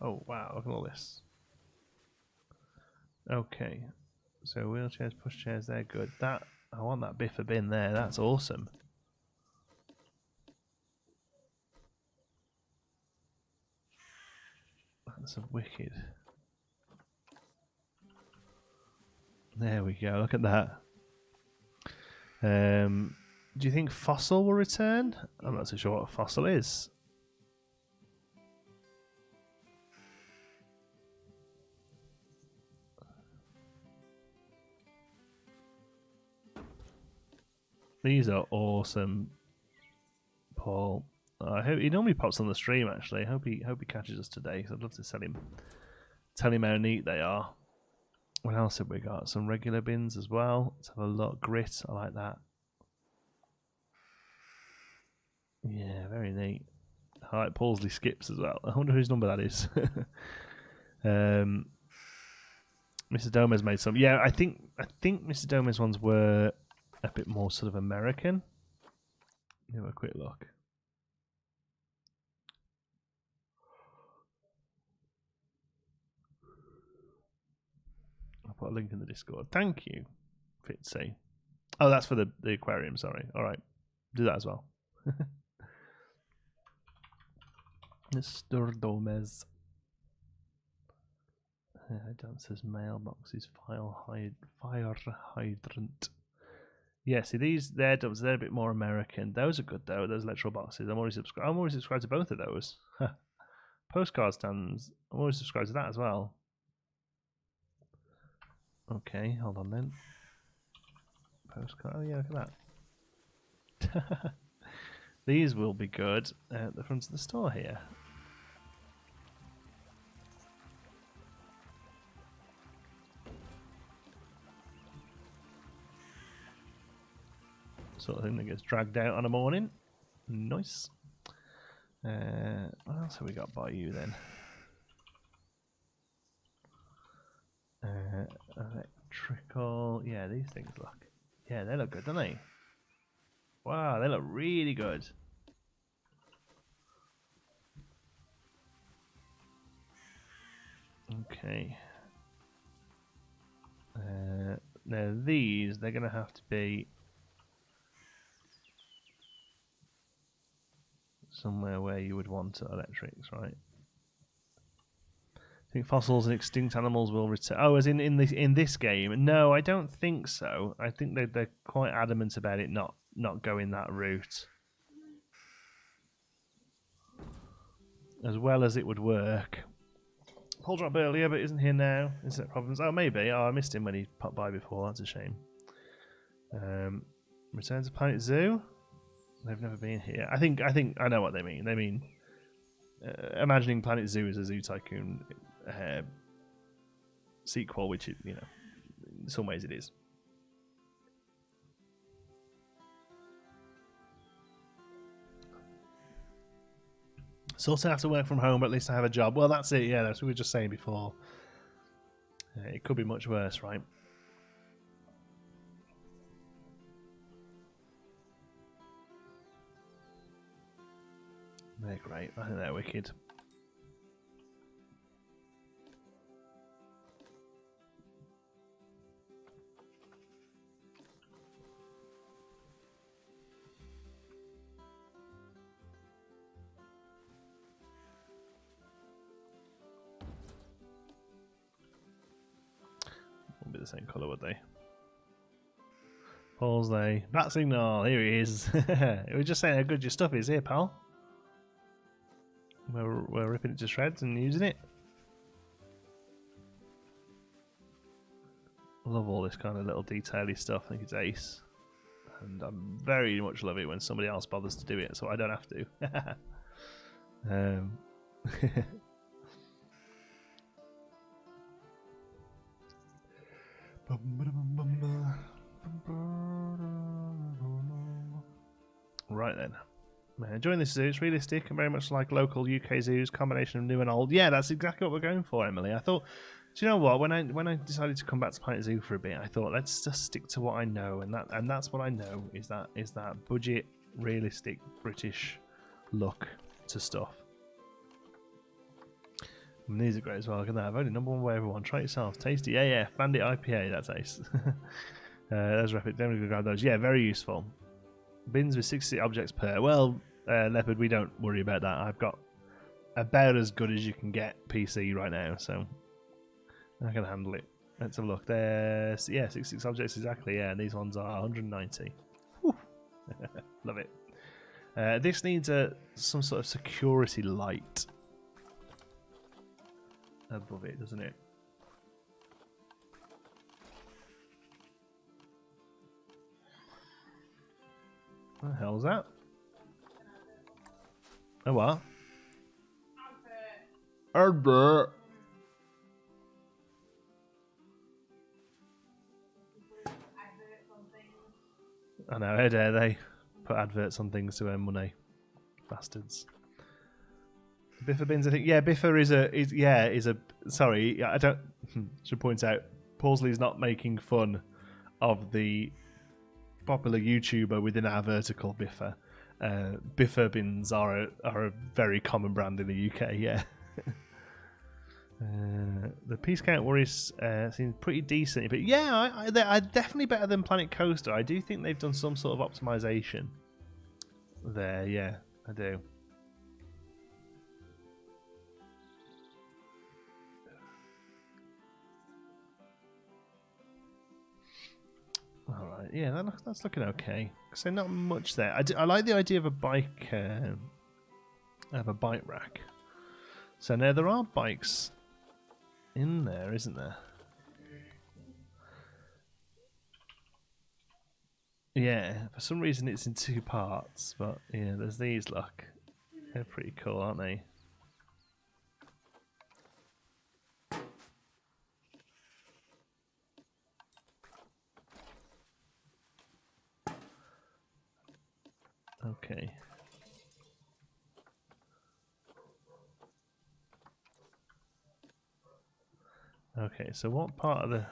Oh wow, look at all this. Okay. So wheelchairs, pushchairs, they're good. I want that biffa bin there, that's awesome. That's a wicked. There we go, look at that. Do you think Fossil will return? I'm not too sure what a Fossil is. These are awesome, Paul. I hope he normally pops on the stream. Actually, I hope he catches us today. Cause I'd love to tell him how neat they are. What else have we got? Some regular bins as well. Let's have a look. Grit, I like that. Yeah, very neat. I like Paulsley skips as well. I wonder whose number that is. Mr. Doma's made some. Yeah, I think Mr. Doma's ones were a bit more sort of American. Have a quick look. I'll put a link in the Discord. Thank you, Fitzy. Oh, that's for the aquarium, sorry. Alright. Do that as well. Mr. Gomez. Dancers, mailboxes, fire hydrant. Yeah, see they're a bit more American. Those are good though. Those electro boxes. I'm already subscribed to both of those. Postcard stands. I'm always subscribed to that as well. Okay, hold on then. Postcard. Oh yeah, look at that. These will be good at the front of the store here. Sort of thing that gets dragged out on a morning. Nice. What else have we got by you then? Electrical. Yeah, these things look. Yeah, they look good, don't they? Wow, they look really good. Okay. Now these, they're going to have to be somewhere where you would want electrics, right? I think fossils and extinct animals will return. Oh, as in this game? No, I don't think so. I think they're quite adamant about it not going that route. As well as it would work. Paul dropped earlier, but isn't here now. Internet problems. Oh, maybe. Oh, I missed him when he popped by before. That's a shame. Return to Planet Zoo. They've never been here. I think I know what they mean. They mean imagining Planet Zoo as a Zoo Tycoon sequel, which it, in some ways it is. So also have to work from home, but at least I have a job. Well, that's it. Yeah, that's what we were just saying before. It could be much worse, right? They're great. I think they're wicked. Won't be the same colour, would they? Pause they. Bat signal. Here he is. We were just saying how good your stuff is here, pal. We're ripping it to shreds and using it. I love all this kind of little detail-y stuff. I think it's ace. And I very much love it when somebody else bothers to do it, so I don't have to. Right then. Enjoying this zoo. It's realistic and very much like local UK zoos, combination of new and old. Yeah, that's exactly what we're going for, Emily. I thought, do you know what? When I decided to come back to Planet Zoo for a bit, I thought let's just stick to what I know, and that's what I know is that budget, realistic British look to stuff. And these are great as well. Look at that. Voted #1 by everyone. Try it yourself. Tasty AF. Bandit IPA. That's ace. Those rapid. Don't grab those. Yeah, very useful. Bins with 60 objects per. Well, Leopard, we don't worry about that. I've got about as good as you can get PC right now, so I can handle it. Let's have a look. There's 66 objects exactly. Yeah, and these ones are 190. Love it. This needs some sort of security light above it, doesn't it? What the hell's that? Oh, what? Advert. I know, how dare they put adverts on things to earn money. Bastards. Biffa bins, I think. Yeah, Biffa is a. Sorry, I don't. Should point out, Pausley's not making fun of the popular YouTuber within our vertical, Biffa. Biffa bins are a very common brand in the UK. Yeah. The piece count worries seems pretty decent, but yeah, they're definitely better than Planet Coaster. I do think they've done some sort of optimization there. Yeah, I do. Alright, yeah, that's looking okay. So not much there. I like the idea of a bike, rack. So now there are bikes in there, isn't there? Yeah, for some reason it's in 2 parts, but yeah, there's these, look. They're pretty cool, aren't they? Okay. Okay, so what part of the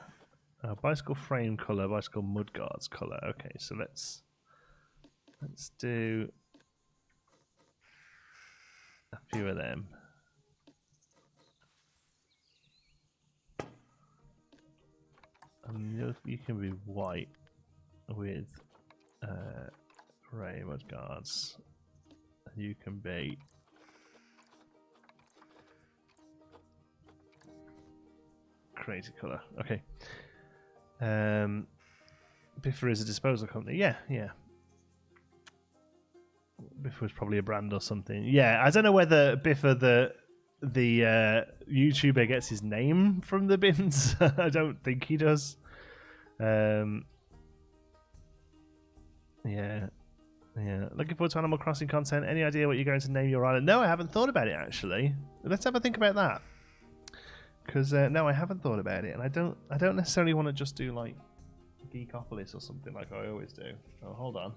bicycle frame color, bicycle mudguards color? Okay, so let's do a few of them. You can be white with gray mudguards. You can be crazy colour. Okay. Biffa is a disposal company. Yeah. Biffa was probably a brand or something. Yeah, I don't know whether Biffa the YouTuber gets his name from the bins. I don't think he does. Yeah. Yeah, looking forward to Animal Crossing content. Any idea what you're going to name your island? No, I haven't thought about it actually. Let's have a think about that. Because no, I haven't thought about it, and I don't necessarily want to just do like Geekopolis or something like I always do. Oh, hold on.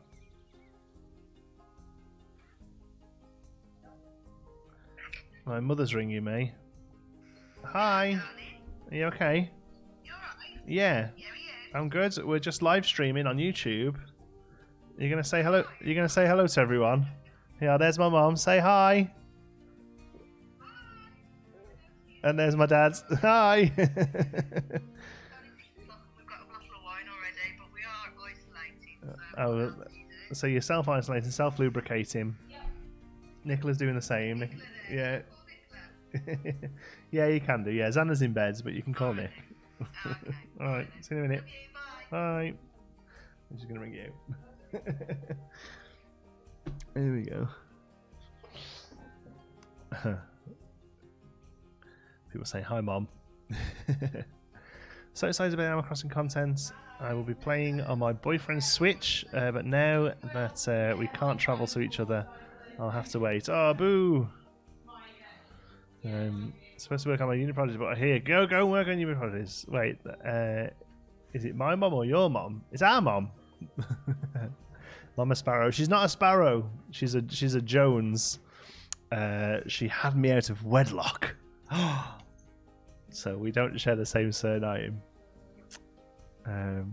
My mother's ringing me. Hi. Are you okay? You alright? Yeah. Yeah, I'm good. We're just live streaming on YouTube. You're gonna say hello. You're gonna say hello to everyone. Yeah, there's my mom. Say hi. And there's my dad. Hi. We've got a bottle of wine already, but we are isolating. So you're self-isolating, self-lubricating. Yep. Nicola's doing the same. Nicola Yeah. Call Nicola. Yeah, you can do. Yeah, Xana's in bed, but you can call Nick. Okay. All right. See you in a minute. Love you, bye. Bye. I'm just gonna ring you. There we go. People say hi, mom. So excited about Animal Crossing content. I will be playing on my boyfriend's Switch, but now that we can't travel to each other, I'll have to wait. Oh, boo! Supposed to work on my uni project, but here, go and work on uni projects. Wait, is it my mom or your mom? It's our mom. Mama Sparrow. She's not a Sparrow. She's a Jones. She had me out of wedlock. So we don't share the same surname. How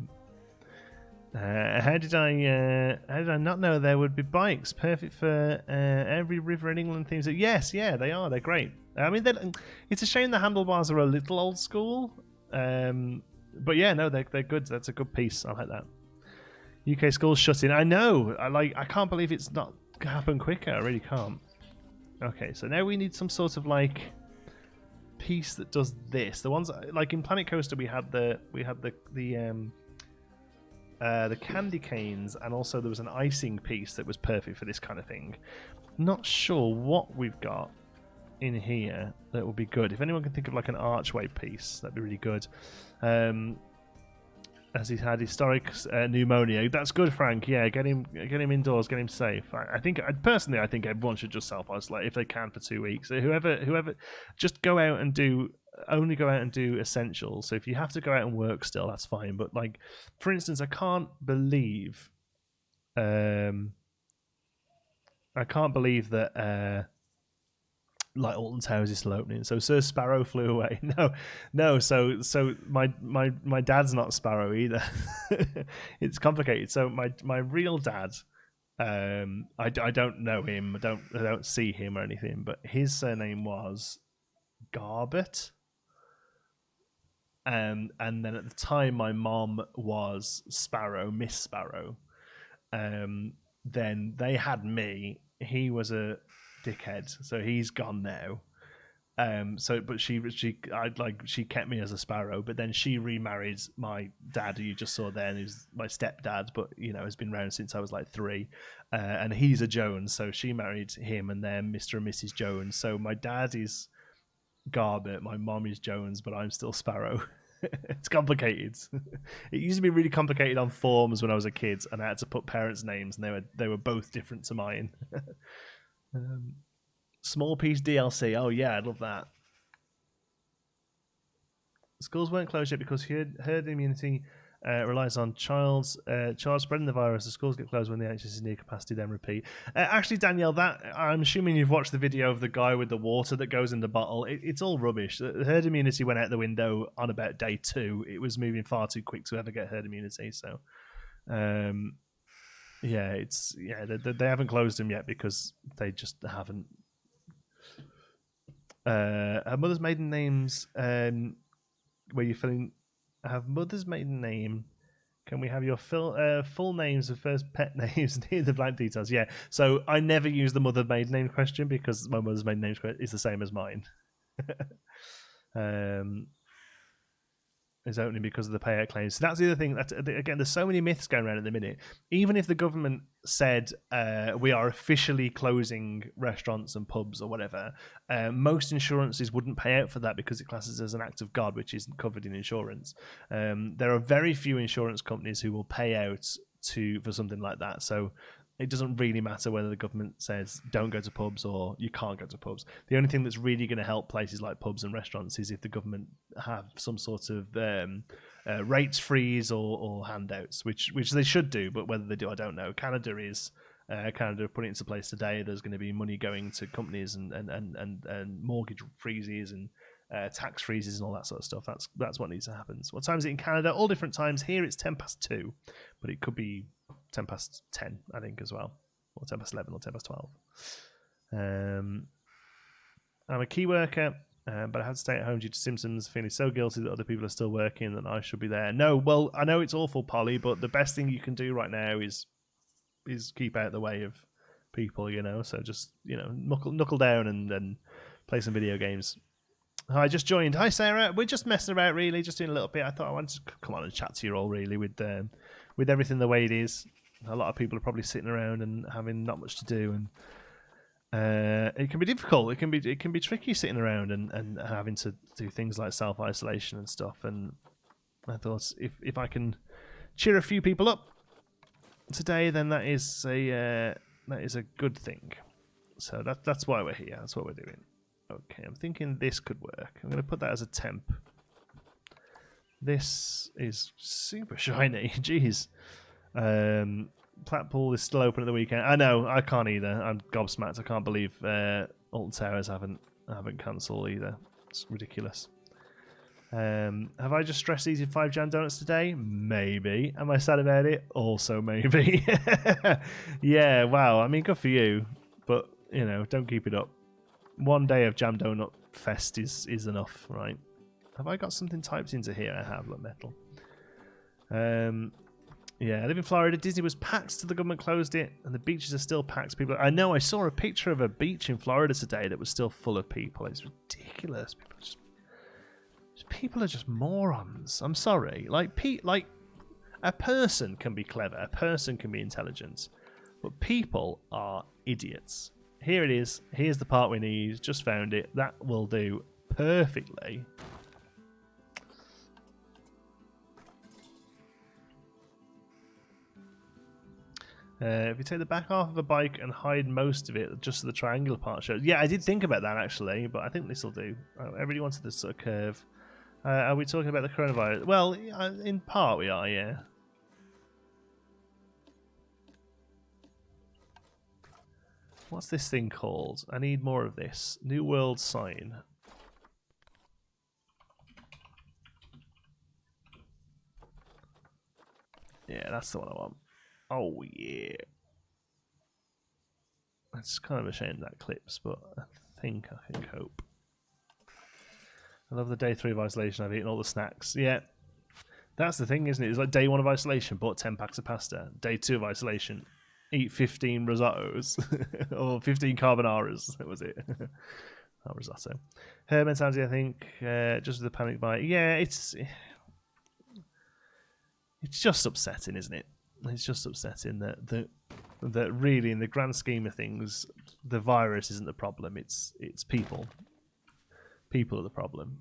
did I not know there would be bikes? Perfect for every river in England themes. Yes, yeah, they are. They're great. I mean, it's a shame the handlebars are a little old school. But yeah, no, they're good. That's a good piece. I like that. UK schools shutting. I know. I can't believe it's not happened quicker. I really can't. Okay, so now we need some sort of like piece that does this. The ones like in Planet Coaster, we had the candy canes, and also there was an icing piece that was perfect for this kind of thing. Not sure what we've got in here that would be good. If anyone can think of like an archway piece, that'd be really good. As he's had historic pneumonia. That's good, Frank. Yeah, get him indoors, get him safe. I think everyone should just self-isolate if they can for 2 weeks. So whoever, just go out and do essentials. So if you have to go out and work still, that's fine. But like, for instance, I can't believe that. Like Alton Towers is still opening, so Sir Sparrow flew away. No. So my dad's not Sparrow either. It's complicated. So my real dad, I don't know him. I don't see him or anything. But his surname was Garbett. And then at the time, my mom was Sparrow, Miss Sparrow. Then they had me. He was a dickhead, so he's gone now. But she kept me as a Sparrow, but then she remarried my dad, who you just saw there, and who's my stepdad, but has been around since I was like 3, and he's a Jones, so she married him, and then Mr. and Mrs. Jones. So my dad is Garbett, my mom is Jones, but I'm still Sparrow. It's complicated. It used to be really complicated on forms when I was a kid, and I had to put parents' names, and they were both different to mine. Small piece DLC. Oh yeah, I'd love that. Schools weren't closed yet because herd immunity relies on child spreading the virus. The schools get closed when the NHS is near capacity, then repeat. Actually, Danielle, that I'm assuming you've watched the video of the guy with the water that goes in the bottle. It's all rubbish. The herd immunity went out the window on about day 2. It was moving far too quick to ever get herd immunity. So, they haven't closed them yet because they just haven't. Her mother's maiden names. Where you filling? Have mother's maiden name. Can we have your full names of first pet names near the blank details? Yeah. So I never use the mother maiden name question because my mother's maiden name is the same as mine. Is opening because of the payout claims. So that's the other thing. Again, there's so many myths going around at the minute. Even if the government said we are officially closing restaurants and pubs or whatever, most insurances wouldn't pay out for that because it classes as an act of God, which isn't covered in insurance. There are very few insurance companies who will pay out for something like that. So it doesn't really matter whether the government says don't go to pubs or you can't go to pubs. The only thing that's really going to help places like pubs and restaurants is if the government have some sort of rates freeze or handouts, which they should do, but whether they do, I don't know. Canada put it into place today. There's going to be money going to companies and mortgage freezes and tax freezes and all that sort of stuff. That's what needs to happen. So what time is it in Canada? All different times. Here it's 2:10, but it could be 10:10, I think, as well, or 10:11 or 10:12. I'm a key worker, but I had to stay at home due to symptoms, feeling so guilty that other people are still working and I should be there. No, well, I know it's awful, Polly, but the best thing you can do right now is keep out the way of people, so just, knuckle down and play some video games. Hi, just joined. Hi, Sarah. We're just messing about, really, just doing a little bit. I thought I wanted to come on and chat to you all, really, with everything the way it is. A lot of people are probably sitting around and having not much to do, and it can be difficult. It can be tricky sitting around and having to do things like self-isolation and stuff. And I thought if I can cheer a few people up today, then that is a good thing. So that's why we're here. That's what we're doing. Okay, I'm thinking this could work. I'm going to put that as a temp. This is super shiny. Jeez. Blackpool is still open at the weekend. I know, I can't either. I'm gobsmacked. I can't believe Alton Towers haven't cancelled either. It's ridiculous. Have I just stress eated 5 jam donuts today? Maybe. Am I sad about it? Also maybe. Yeah, wow. I mean, good for you. But, don't keep it up. One day of jam donut fest is enough, right? Have I got something typed into here? I have, look, metal. Yeah, I live in Florida. Disney was packed till the government closed it, and the beaches are still packed. I know, I saw a picture of a beach in Florida today that was still full of people. It's ridiculous. People are just morons. I'm sorry. Like a person can be clever, a person can be intelligent, but people are idiots. Here it is. Here's the part we need. Just found it. That will do perfectly. If you take the back half of a bike and hide most of it, just so the triangular part shows. Yeah, I did think about that actually, but I think this will do. Everybody wanted this sort of curve. Are we talking about the coronavirus? Well, in part we are, yeah. What's this thing called? I need more of this. New World sign. Yeah, that's the one I want. Oh, yeah. It's kind of a shame that clips, but I think I can cope. I love the day 3 of isolation. I've eaten all the snacks. Yeah. That's the thing, isn't it? It's like day 1 of isolation, bought 10 packs of pasta. Day 2 of isolation, eat 15 risottos. Or 15 carbonaras. That was it. Not risotto. Her mentality, I think, just with the panic buy. Yeah, it's just upsetting, isn't it? It's just upsetting that really, in the grand scheme of things, the virus isn't the problem. It's people. People are the problem.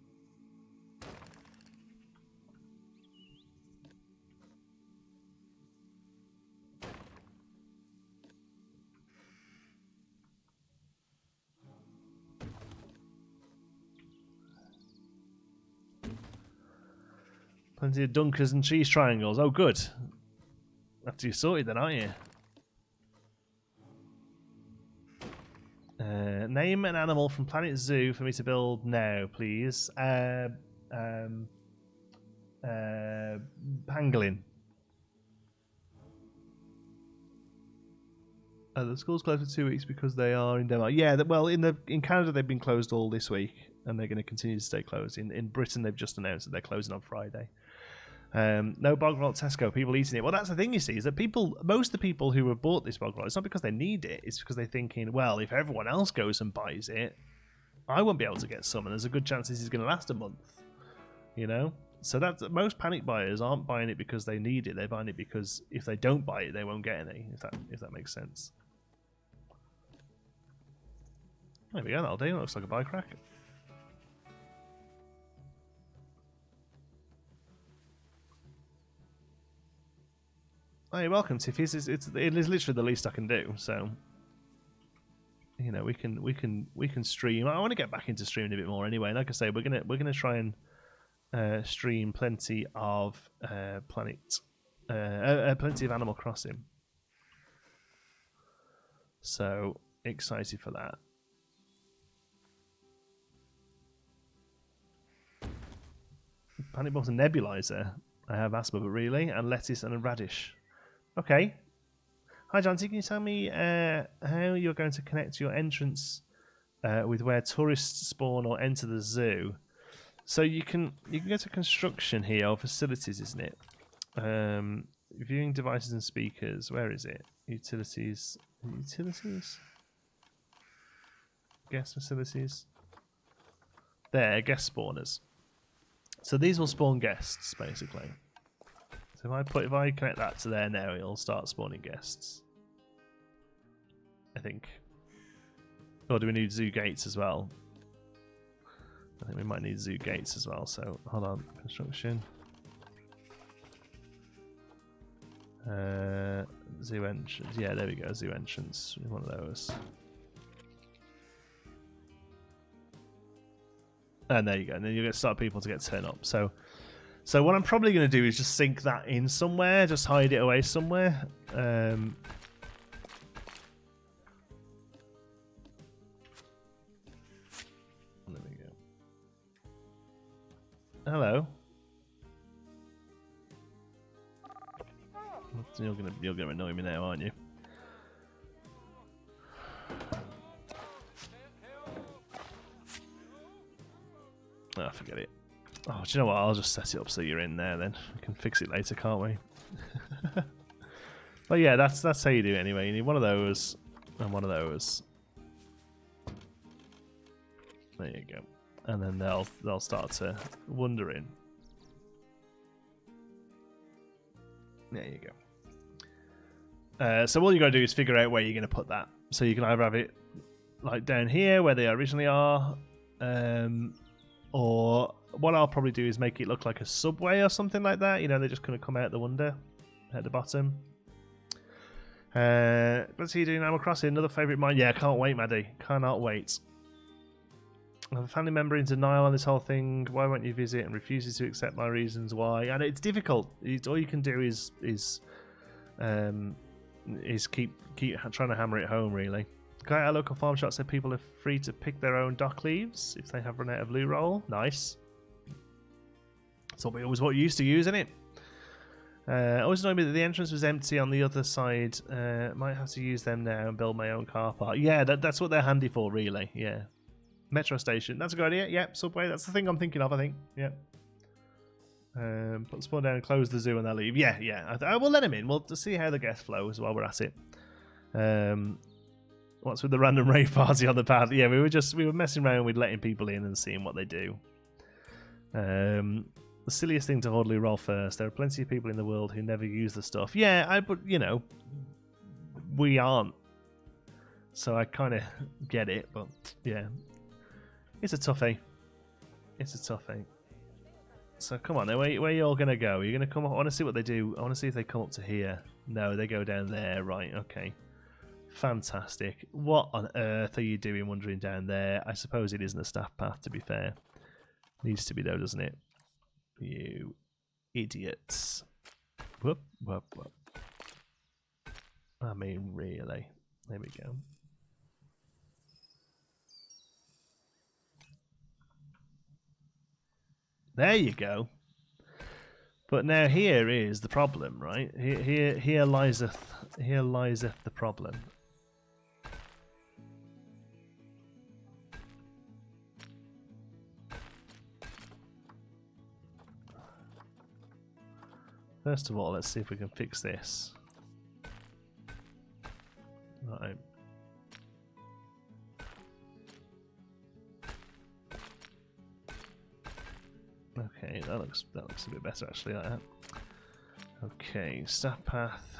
Plenty of dunkers and cheese triangles. Oh, good. After you're sorted, then, aren't you? Name an animal from Planet Zoo for me to build now, please. Pangolin. The school's closed for 2 weeks because they are in Denmark. Yeah, well, in Canada they've been closed all this week, and they're going to continue to stay closed. In Britain, they've just announced that they're closing on Friday. No bog roll at Tesco, people eating it. Well, that's the thing, you see, is that most of the people who have bought this bog roll, it's not because they need it, it's because they're thinking, well, if everyone else goes and buys it, I won't be able to get some, and there's a good chance this is going to last a month. So most panic buyers aren't buying it because they need it, they're buying it because if they don't buy it, they won't get any, if that makes sense. There we go, that'll do. That looks like a bike rack. Oh, you're welcome, Tiffies. It is literally the least I can do. So, you know, we can stream. I want to get back into streaming a bit more anyway. Like I say, we're gonna try and stream plenty of plenty of Animal Crossing. So excited for that. Panic Bombs and Nebulizer. I have asthma, but really, and lettuce and a radish. Okay. Hi, Janty. Can you tell me how you're going to connect your entrance with where tourists spawn or enter the zoo? So you can go to construction here or facilities, isn't it? Viewing devices and speakers. Where is it? Utilities. Utilities. Guest facilities. There, guest spawners. So these will spawn guests, basically. So if I connect that to there now, it'll start spawning guests. I think. Or do we need zoo gates as well? I think we might need zoo gates as well. So hold on, construction. Zoo entrance. Yeah, there we go. Zoo entrance. One of those. And there you go. And then you're going to start people to get turned up. So what I'm probably going to do is just sync that in somewhere, just hide it away somewhere. There we go. Hello. You're gonna annoy me now, aren't you? Oh, forget it. Oh, do you know what? I'll just set it up so you're in there then. We can fix it later, can't we? But yeah, that's how you do it anyway. You need one of those and one of those. There you go. And then they'll start to wander in. There you go. So all you got to do is figure out where you're going to put that. So you can either have it like down here where they originally are, or what I'll probably do is make it look like a subway or something like that. You know, they're just going to come out the window at the bottom. Let's see you doing Animal Crossing. Another favourite of mine. Yeah, can't wait, Maddie. Cannot wait. I have a family member in denial on this whole thing. Why won't you visit? And refuses to accept my reasons why. And it's difficult. All you can do is keep trying to hammer it home, really. Guy at a local farm shop said people are free to pick their own dock leaves if they have run out of loo roll. Nice. That's what we used to use, isn't it? Always annoyed me that the entrance was empty on the other side. Might have to use them now and build my own car park. Yeah, that's what they're handy for, really. Yeah. Metro station. That's a good idea. Yep, subway. That's the thing I'm thinking of, I think. Yep. Put the spawn down and close the zoo and they'll leave. Yeah. We'll let them in. We'll see how the guest flows while we're at it. What's with the random rave party on the path? Yeah, we were messing around with letting people in and seeing what they do. The silliest thing to hardly roll first. There are plenty of people in the world who never use the stuff. Yeah, but you know, we aren't. So I kind of get it, but yeah. It's a toughie. So come on, where are you all going to go? Are you going to come up? I want to see what they do. I want to see if they come up to here. No, they go down there. Right, okay. Fantastic. What on earth are you doing wandering down there? I suppose it isn't a staff path, to be fair. Needs to be though, doesn't it? You idiots. Whoop. I mean, really. There we go. There you go. But now here is the problem, right? Here lieseth the problem. First of all, let's see if we can fix this. Right. Okay, that looks a bit better actually, like that. Okay, staff path.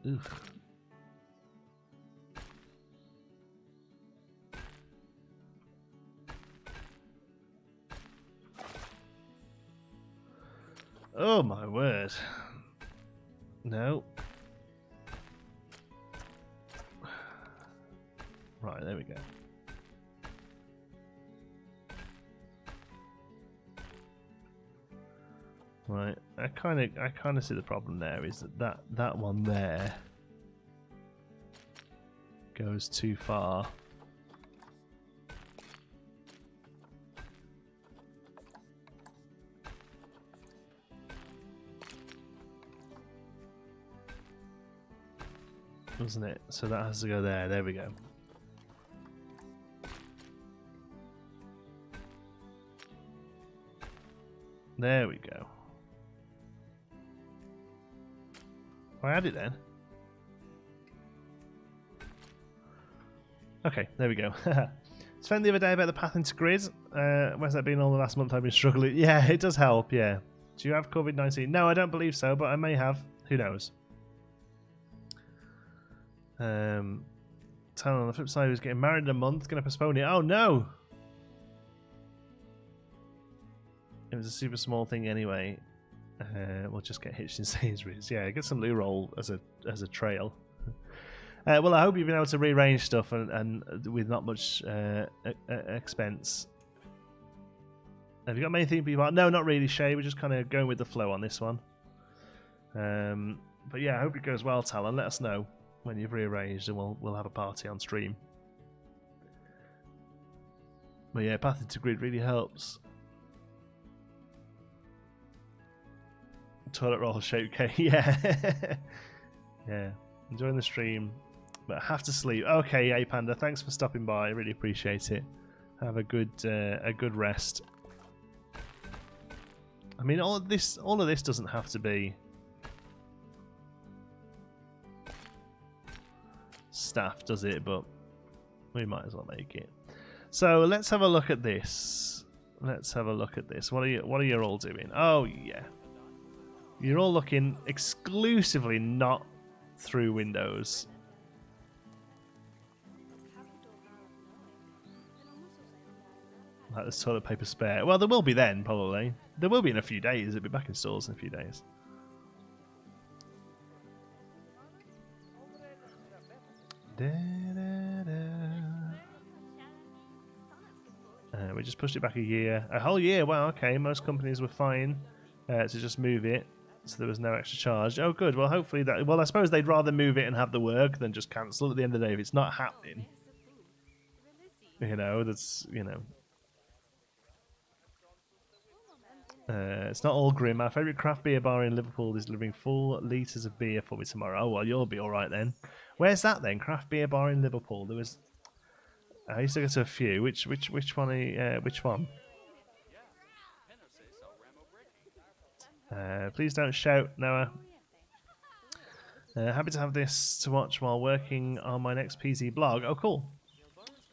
Oof. Oh my word. No. Right, there we go. Right, I kind of see the problem there is that one there goes too far. Doesn't it? So that has to go there. There we go. There we go. I had it then. Okay, there we go. Spent the other day about the path into grid. Where's that been all the last month? I've been struggling. Yeah, it does help. Yeah. Do you have COVID-19? No, I don't believe so, but I may have. Who knows? Talon on the flip side was getting married in a month. Going to postpone it. Oh no! It was a super small thing anyway. We'll just get hitched in Sainsbury's. Yeah, get some loo roll as a trail. Well, I hope you've been able to rearrange stuff and with not much expense. Have you got many things people? No, not really, Shay. We're just kind of going with the flow on this one. But yeah, I hope it goes well, Talon. Let us know when you've rearranged, and we'll have a party on stream. But yeah, path into grid really helps. Toilet roll shape cake. Yeah. Yeah. Enjoying the stream, but I have to sleep. Okay, yeah, Panda. Thanks for stopping by. I really appreciate it. Have a good rest. I mean, all of this doesn't have to be staff, does it? But we might as well make it. So let's have a look at this. Let's have a look at this. What are you all doing? Oh yeah, you're all looking exclusively not through windows. Like there's toilet paper spare. Well, there will be then, probably. There will be in a few days. It'll be back in stores in a few days. We just pushed it back a whole year. Wow, okay. Most companies were fine to just move it, so there was no extra charge. Oh, good. Well, hopefully that. Well, I suppose they'd rather move it and have the work than just cancel at the end of the day if it's not happening. You know, that's it's not all grim. Our favourite craft beer bar in Liverpool is delivering 4 litres of beer for me tomorrow. Oh, well, you'll be all right then. Where's that then? Craft beer bar in Liverpool. There was. I used to go to a few. Which one? Which one? Please don't shout, Noah. Happy to have this to watch while working on my next PC blog. Oh, cool.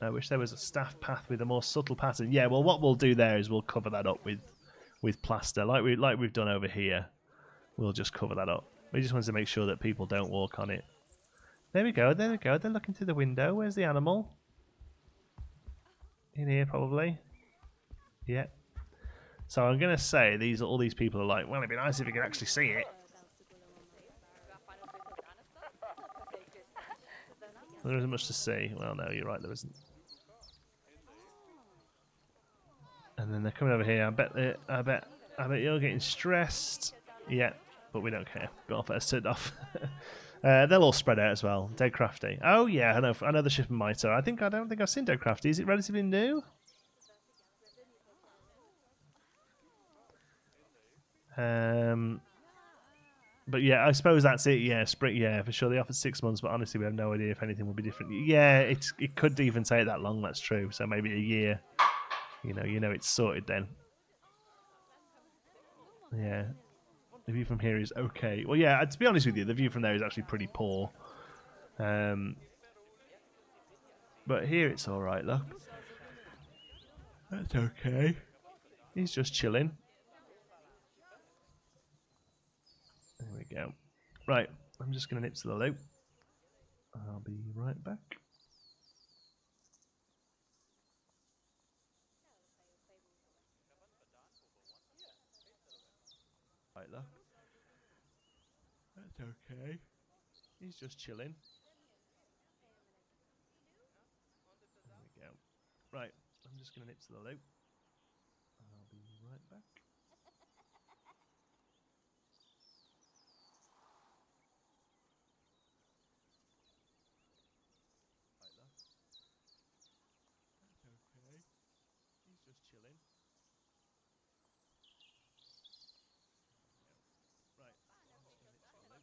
I wish there was a staff path with a more subtle pattern. Yeah, well, what we'll do there is we'll cover that up with plaster, like we've done over here. We'll just cover that up. We just wanted to make sure that people don't walk on it. There we go. There we go. They're looking through the window. Where's the animal? In here, probably. Yeah. So I'm gonna say all these people are like, well, it'd be nice if you could actually see it. There isn't much to see. Well, no, you're right, there isn't. And then they're coming over here. I bet you're getting stressed. Yeah, but we don't care. Go off, let's turn it off. They'll all spread out as well. Dead Crafty. Oh yeah, I know the ship and Mitre. I don't think I've seen Dead Crafty. Is it relatively new? But yeah, I suppose that's it. Yeah, spring. Yeah, for sure. They offered 6 months, but honestly, we have no idea if anything will be different. Yeah, it could even take that long. That's true. So maybe a year. You know, it's sorted then. Yeah, the view from here is okay. Well, yeah. To be honest with you, the view from there is actually pretty poor. But here it's all right. Look, that's okay. He's just chilling. There we go. Right, I'm just going to nip to the loo. I'll be right back. Right, look. That's okay. He's just chilling. There we go. Right, I'm just going to nip to the loo. And I'll be right back. Right, look. That's okay. He's just chilling. Right, I'm just going to nip to the loo.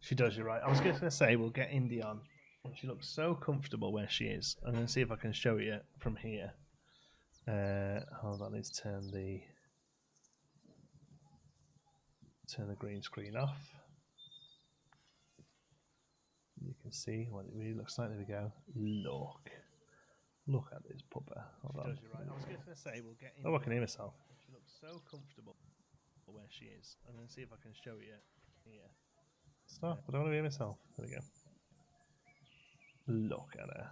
She does, you're right. I was going to say we'll get Indy on. She looks so comfortable where she is. I'm going to see if I can show you from here. Hold on, let's turn the green screen off. You can see what it really looks like. There we go. Look at this pupper. Hold on. Does, you're right. I was going to say we'll get Indy. Oh, I can hear myself. She looks so comfortable where she is. I'm going to see if I can show you here. Stop, I don't want to hear myself. There we go. Look at her.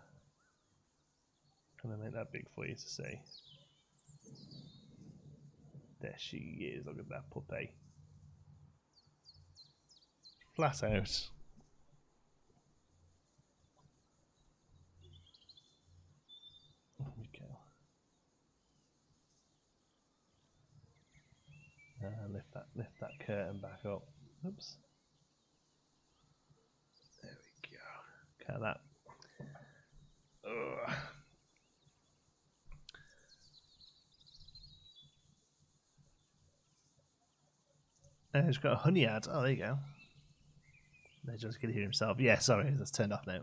Can I make that big for you to see? There she is. Look at that puppy. Flat out. There we go. Lift that curtain back up. Oops. There we go. Look at that. Ugh. He's got a honey ad. Oh, there you go. They just can hear himself. Yeah, sorry, that's turned off now.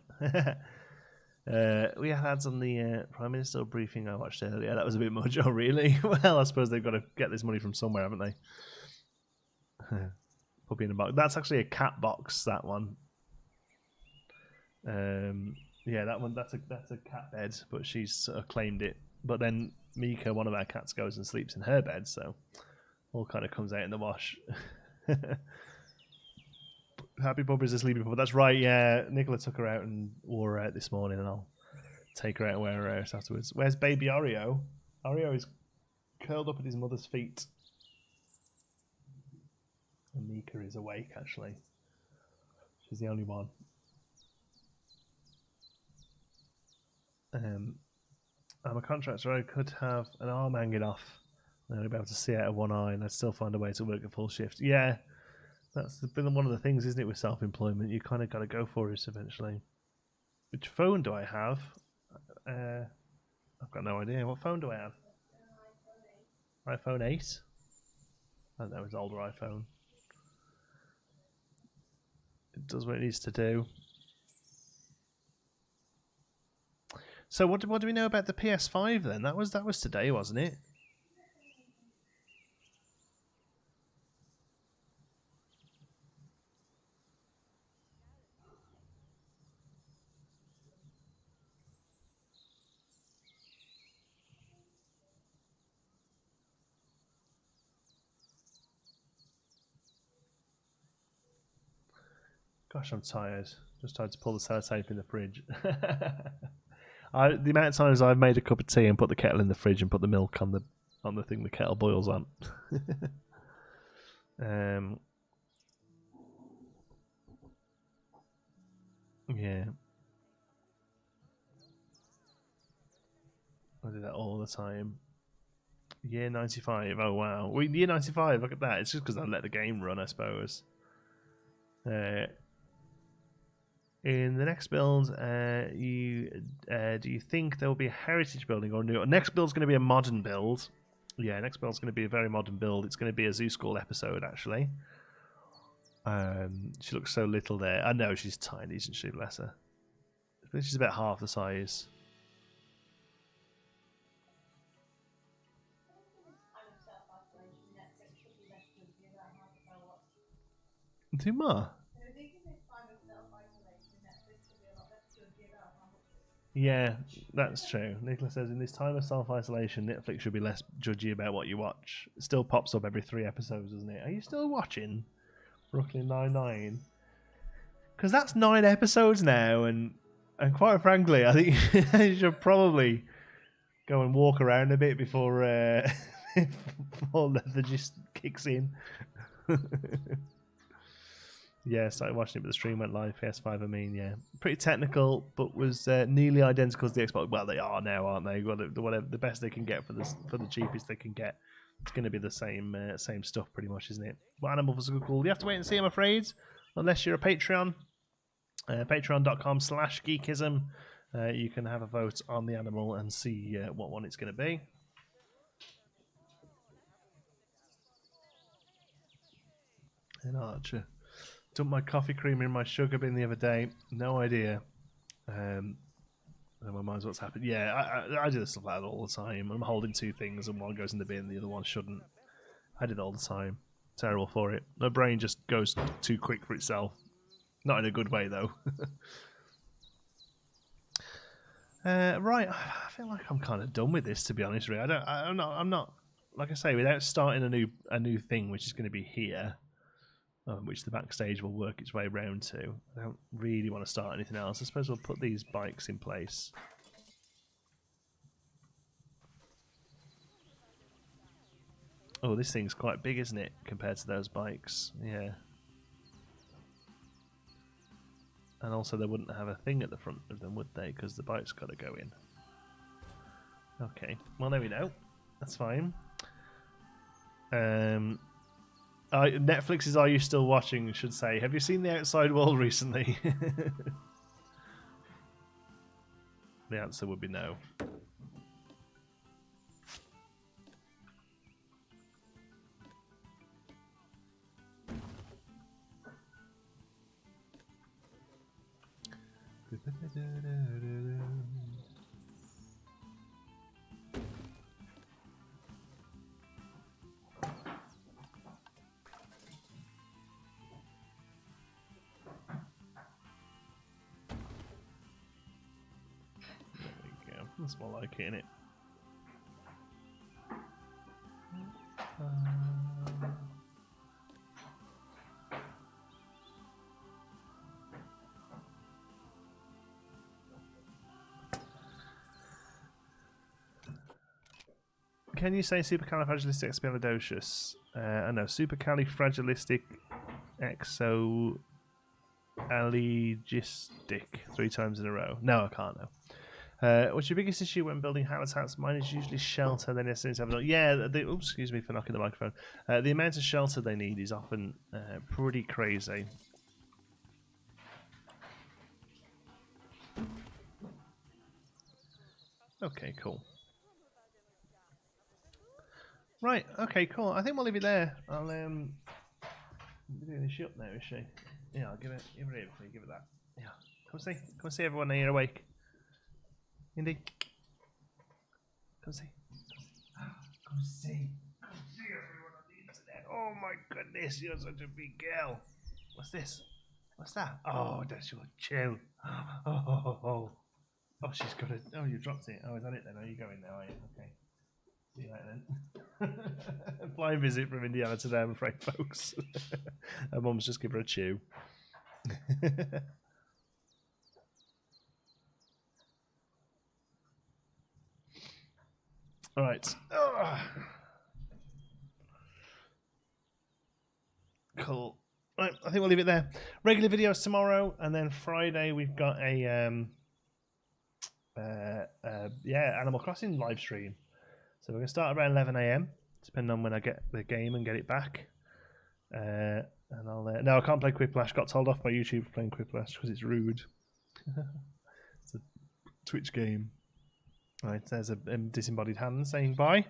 We had ads on the Prime Minister briefing I watched earlier. That was a bit much. Oh, really? Well, I suppose they've got to get this money from somewhere, haven't they? Puppy in a box. That's actually a cat box. That one. Yeah, that one. That's a cat bed, but she's sort of claimed it. But then Mika, one of our cats, goes and sleeps in her bed, so all kind of comes out in the wash. Happy Pupper's a sleepy pupper. That's right, yeah. Nicola took her out and wore her out this morning, and I'll take her out and wear her out afterwards. Where's baby Oreo? Oreo is curled up at his mother's feet. And Mika is awake, actually. She's the only one. I'm a contractor. I could have an arm hanging off I'd be able to see out of one eye, and I'd still find a way to work a full shift. Yeah, that's been one of the things, isn't it, with self-employment? You kind of got to go for it eventually. Which phone do I have? I've got no idea. What phone do I have? iPhone 8? I don't know, it's an older iPhone. It does what it needs to do. So what do we know about the PS5 then? That was today, wasn't it? Gosh, I'm tired. Just tried to pull the sellotape in the fridge. The amount of times I've made a cup of tea and put the kettle in the fridge and put the milk on the thing the kettle boils on. Yeah. I do that all the time. Year 95. Oh wow. Year 95. Look at that. It's just because I let the game run, I suppose. In the next build, do you think there will be a heritage building or new? Next build's going to be a modern build. Yeah, next build's going to be a very modern build. It's going to be a Zoo School episode, actually. She looks so little there. I know she's tiny, isn't she? Bless her. I think she's about half the size. Too much. Yeah, that's true. Nicholas says, in this time of self-isolation, Netflix should be less judgy about what you watch. It still pops up every 3 episodes, doesn't it? Are you still watching Brooklyn Nine-Nine? Because that's 9 episodes now, and quite frankly, I think you should probably go and walk around a bit before before the just kicks in. Yeah, started watching it, but the stream went live. PS5, I mean, yeah, pretty technical, but was nearly identical to the Xbox. Well, they are now, aren't they? Whatever the best they can get for the cheapest they can get. It's going to be the same stuff, pretty much, isn't it? What animals are cool? You have to wait and see, I'm afraid, unless you're a Patreon. Patreon.com/geekism. You can have a vote on the animal and see what one it's going to be. And Archer. Dumped my coffee creamer in my sugar bin the other day. No idea. My mind's what's happened. Yeah, I do this stuff like that all the time. I'm holding 2 things and one goes in the bin, the other one shouldn't. I did it all the time. Terrible for it. My brain just goes too quick for itself. Not in a good way though. Right, I feel like I'm kind of done with this, to be honest. Really, I'm not. Like I say, without starting a new thing, which is going to be here. Which the backstage will work its way round to. I don't really want to start anything else. I suppose we'll put these bikes in place. Oh, this thing's quite big, isn't it, compared to those bikes? Yeah. And also they wouldn't have a thing at the front of them, would they? Because the bike's got to go in. Okay, well, there we go. That's fine. Netflix's Are You Still Watching should say, have you seen The Outside World recently? The answer would be no. That's more like it, innit? Can you say supercalifragilisticexpialidocious? I know, supercalifragilistic exoaligistic 3 times in a row. No, I can't know. What's your biggest issue when building habitats? Mine is usually shelter. Then yes, yeah. Oops, excuse me for knocking the microphone. The amount of shelter they need is often pretty crazy. Okay, cool. Right. Okay, cool. I think we'll leave it there. I'll doing she up now, is she? Yeah, I'll give it here for you. Give it that. Yeah. Come see everyone here awake. Indy. Come see. Come see everyone on the internet. Oh my goodness, you're such a big girl. What's this? What's that? Oh, that's your chew. Oh, she's got it. Oh, you dropped it. Oh, is that it then? Are you going now? Are you? Okay. See you later then. Flying visit from Indiana today, I'm afraid, folks. Her mum's just give her a chew. All right. Cool. Right, I think we'll leave it there. Regular videos tomorrow, and then Friday we've got a Animal Crossing live stream. So we're gonna start around 11 a.m. depending on when I get the game and get it back. And I'll no, I can't play Quiplash. Got told off by YouTube for playing Quiplash because it's rude. It's a Twitch game. Right, there's a disembodied hand saying bye.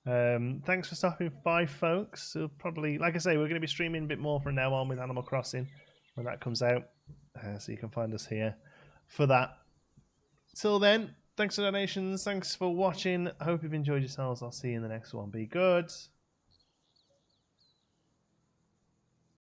Thanks for stopping by, folks. So probably, like I say, we're going to be streaming a bit more from now on with Animal Crossing when that comes out. So you can find us here for that. Till then, thanks for donations. Thanks for watching. I hope you've enjoyed yourselves. I'll see you in the next one. Be good.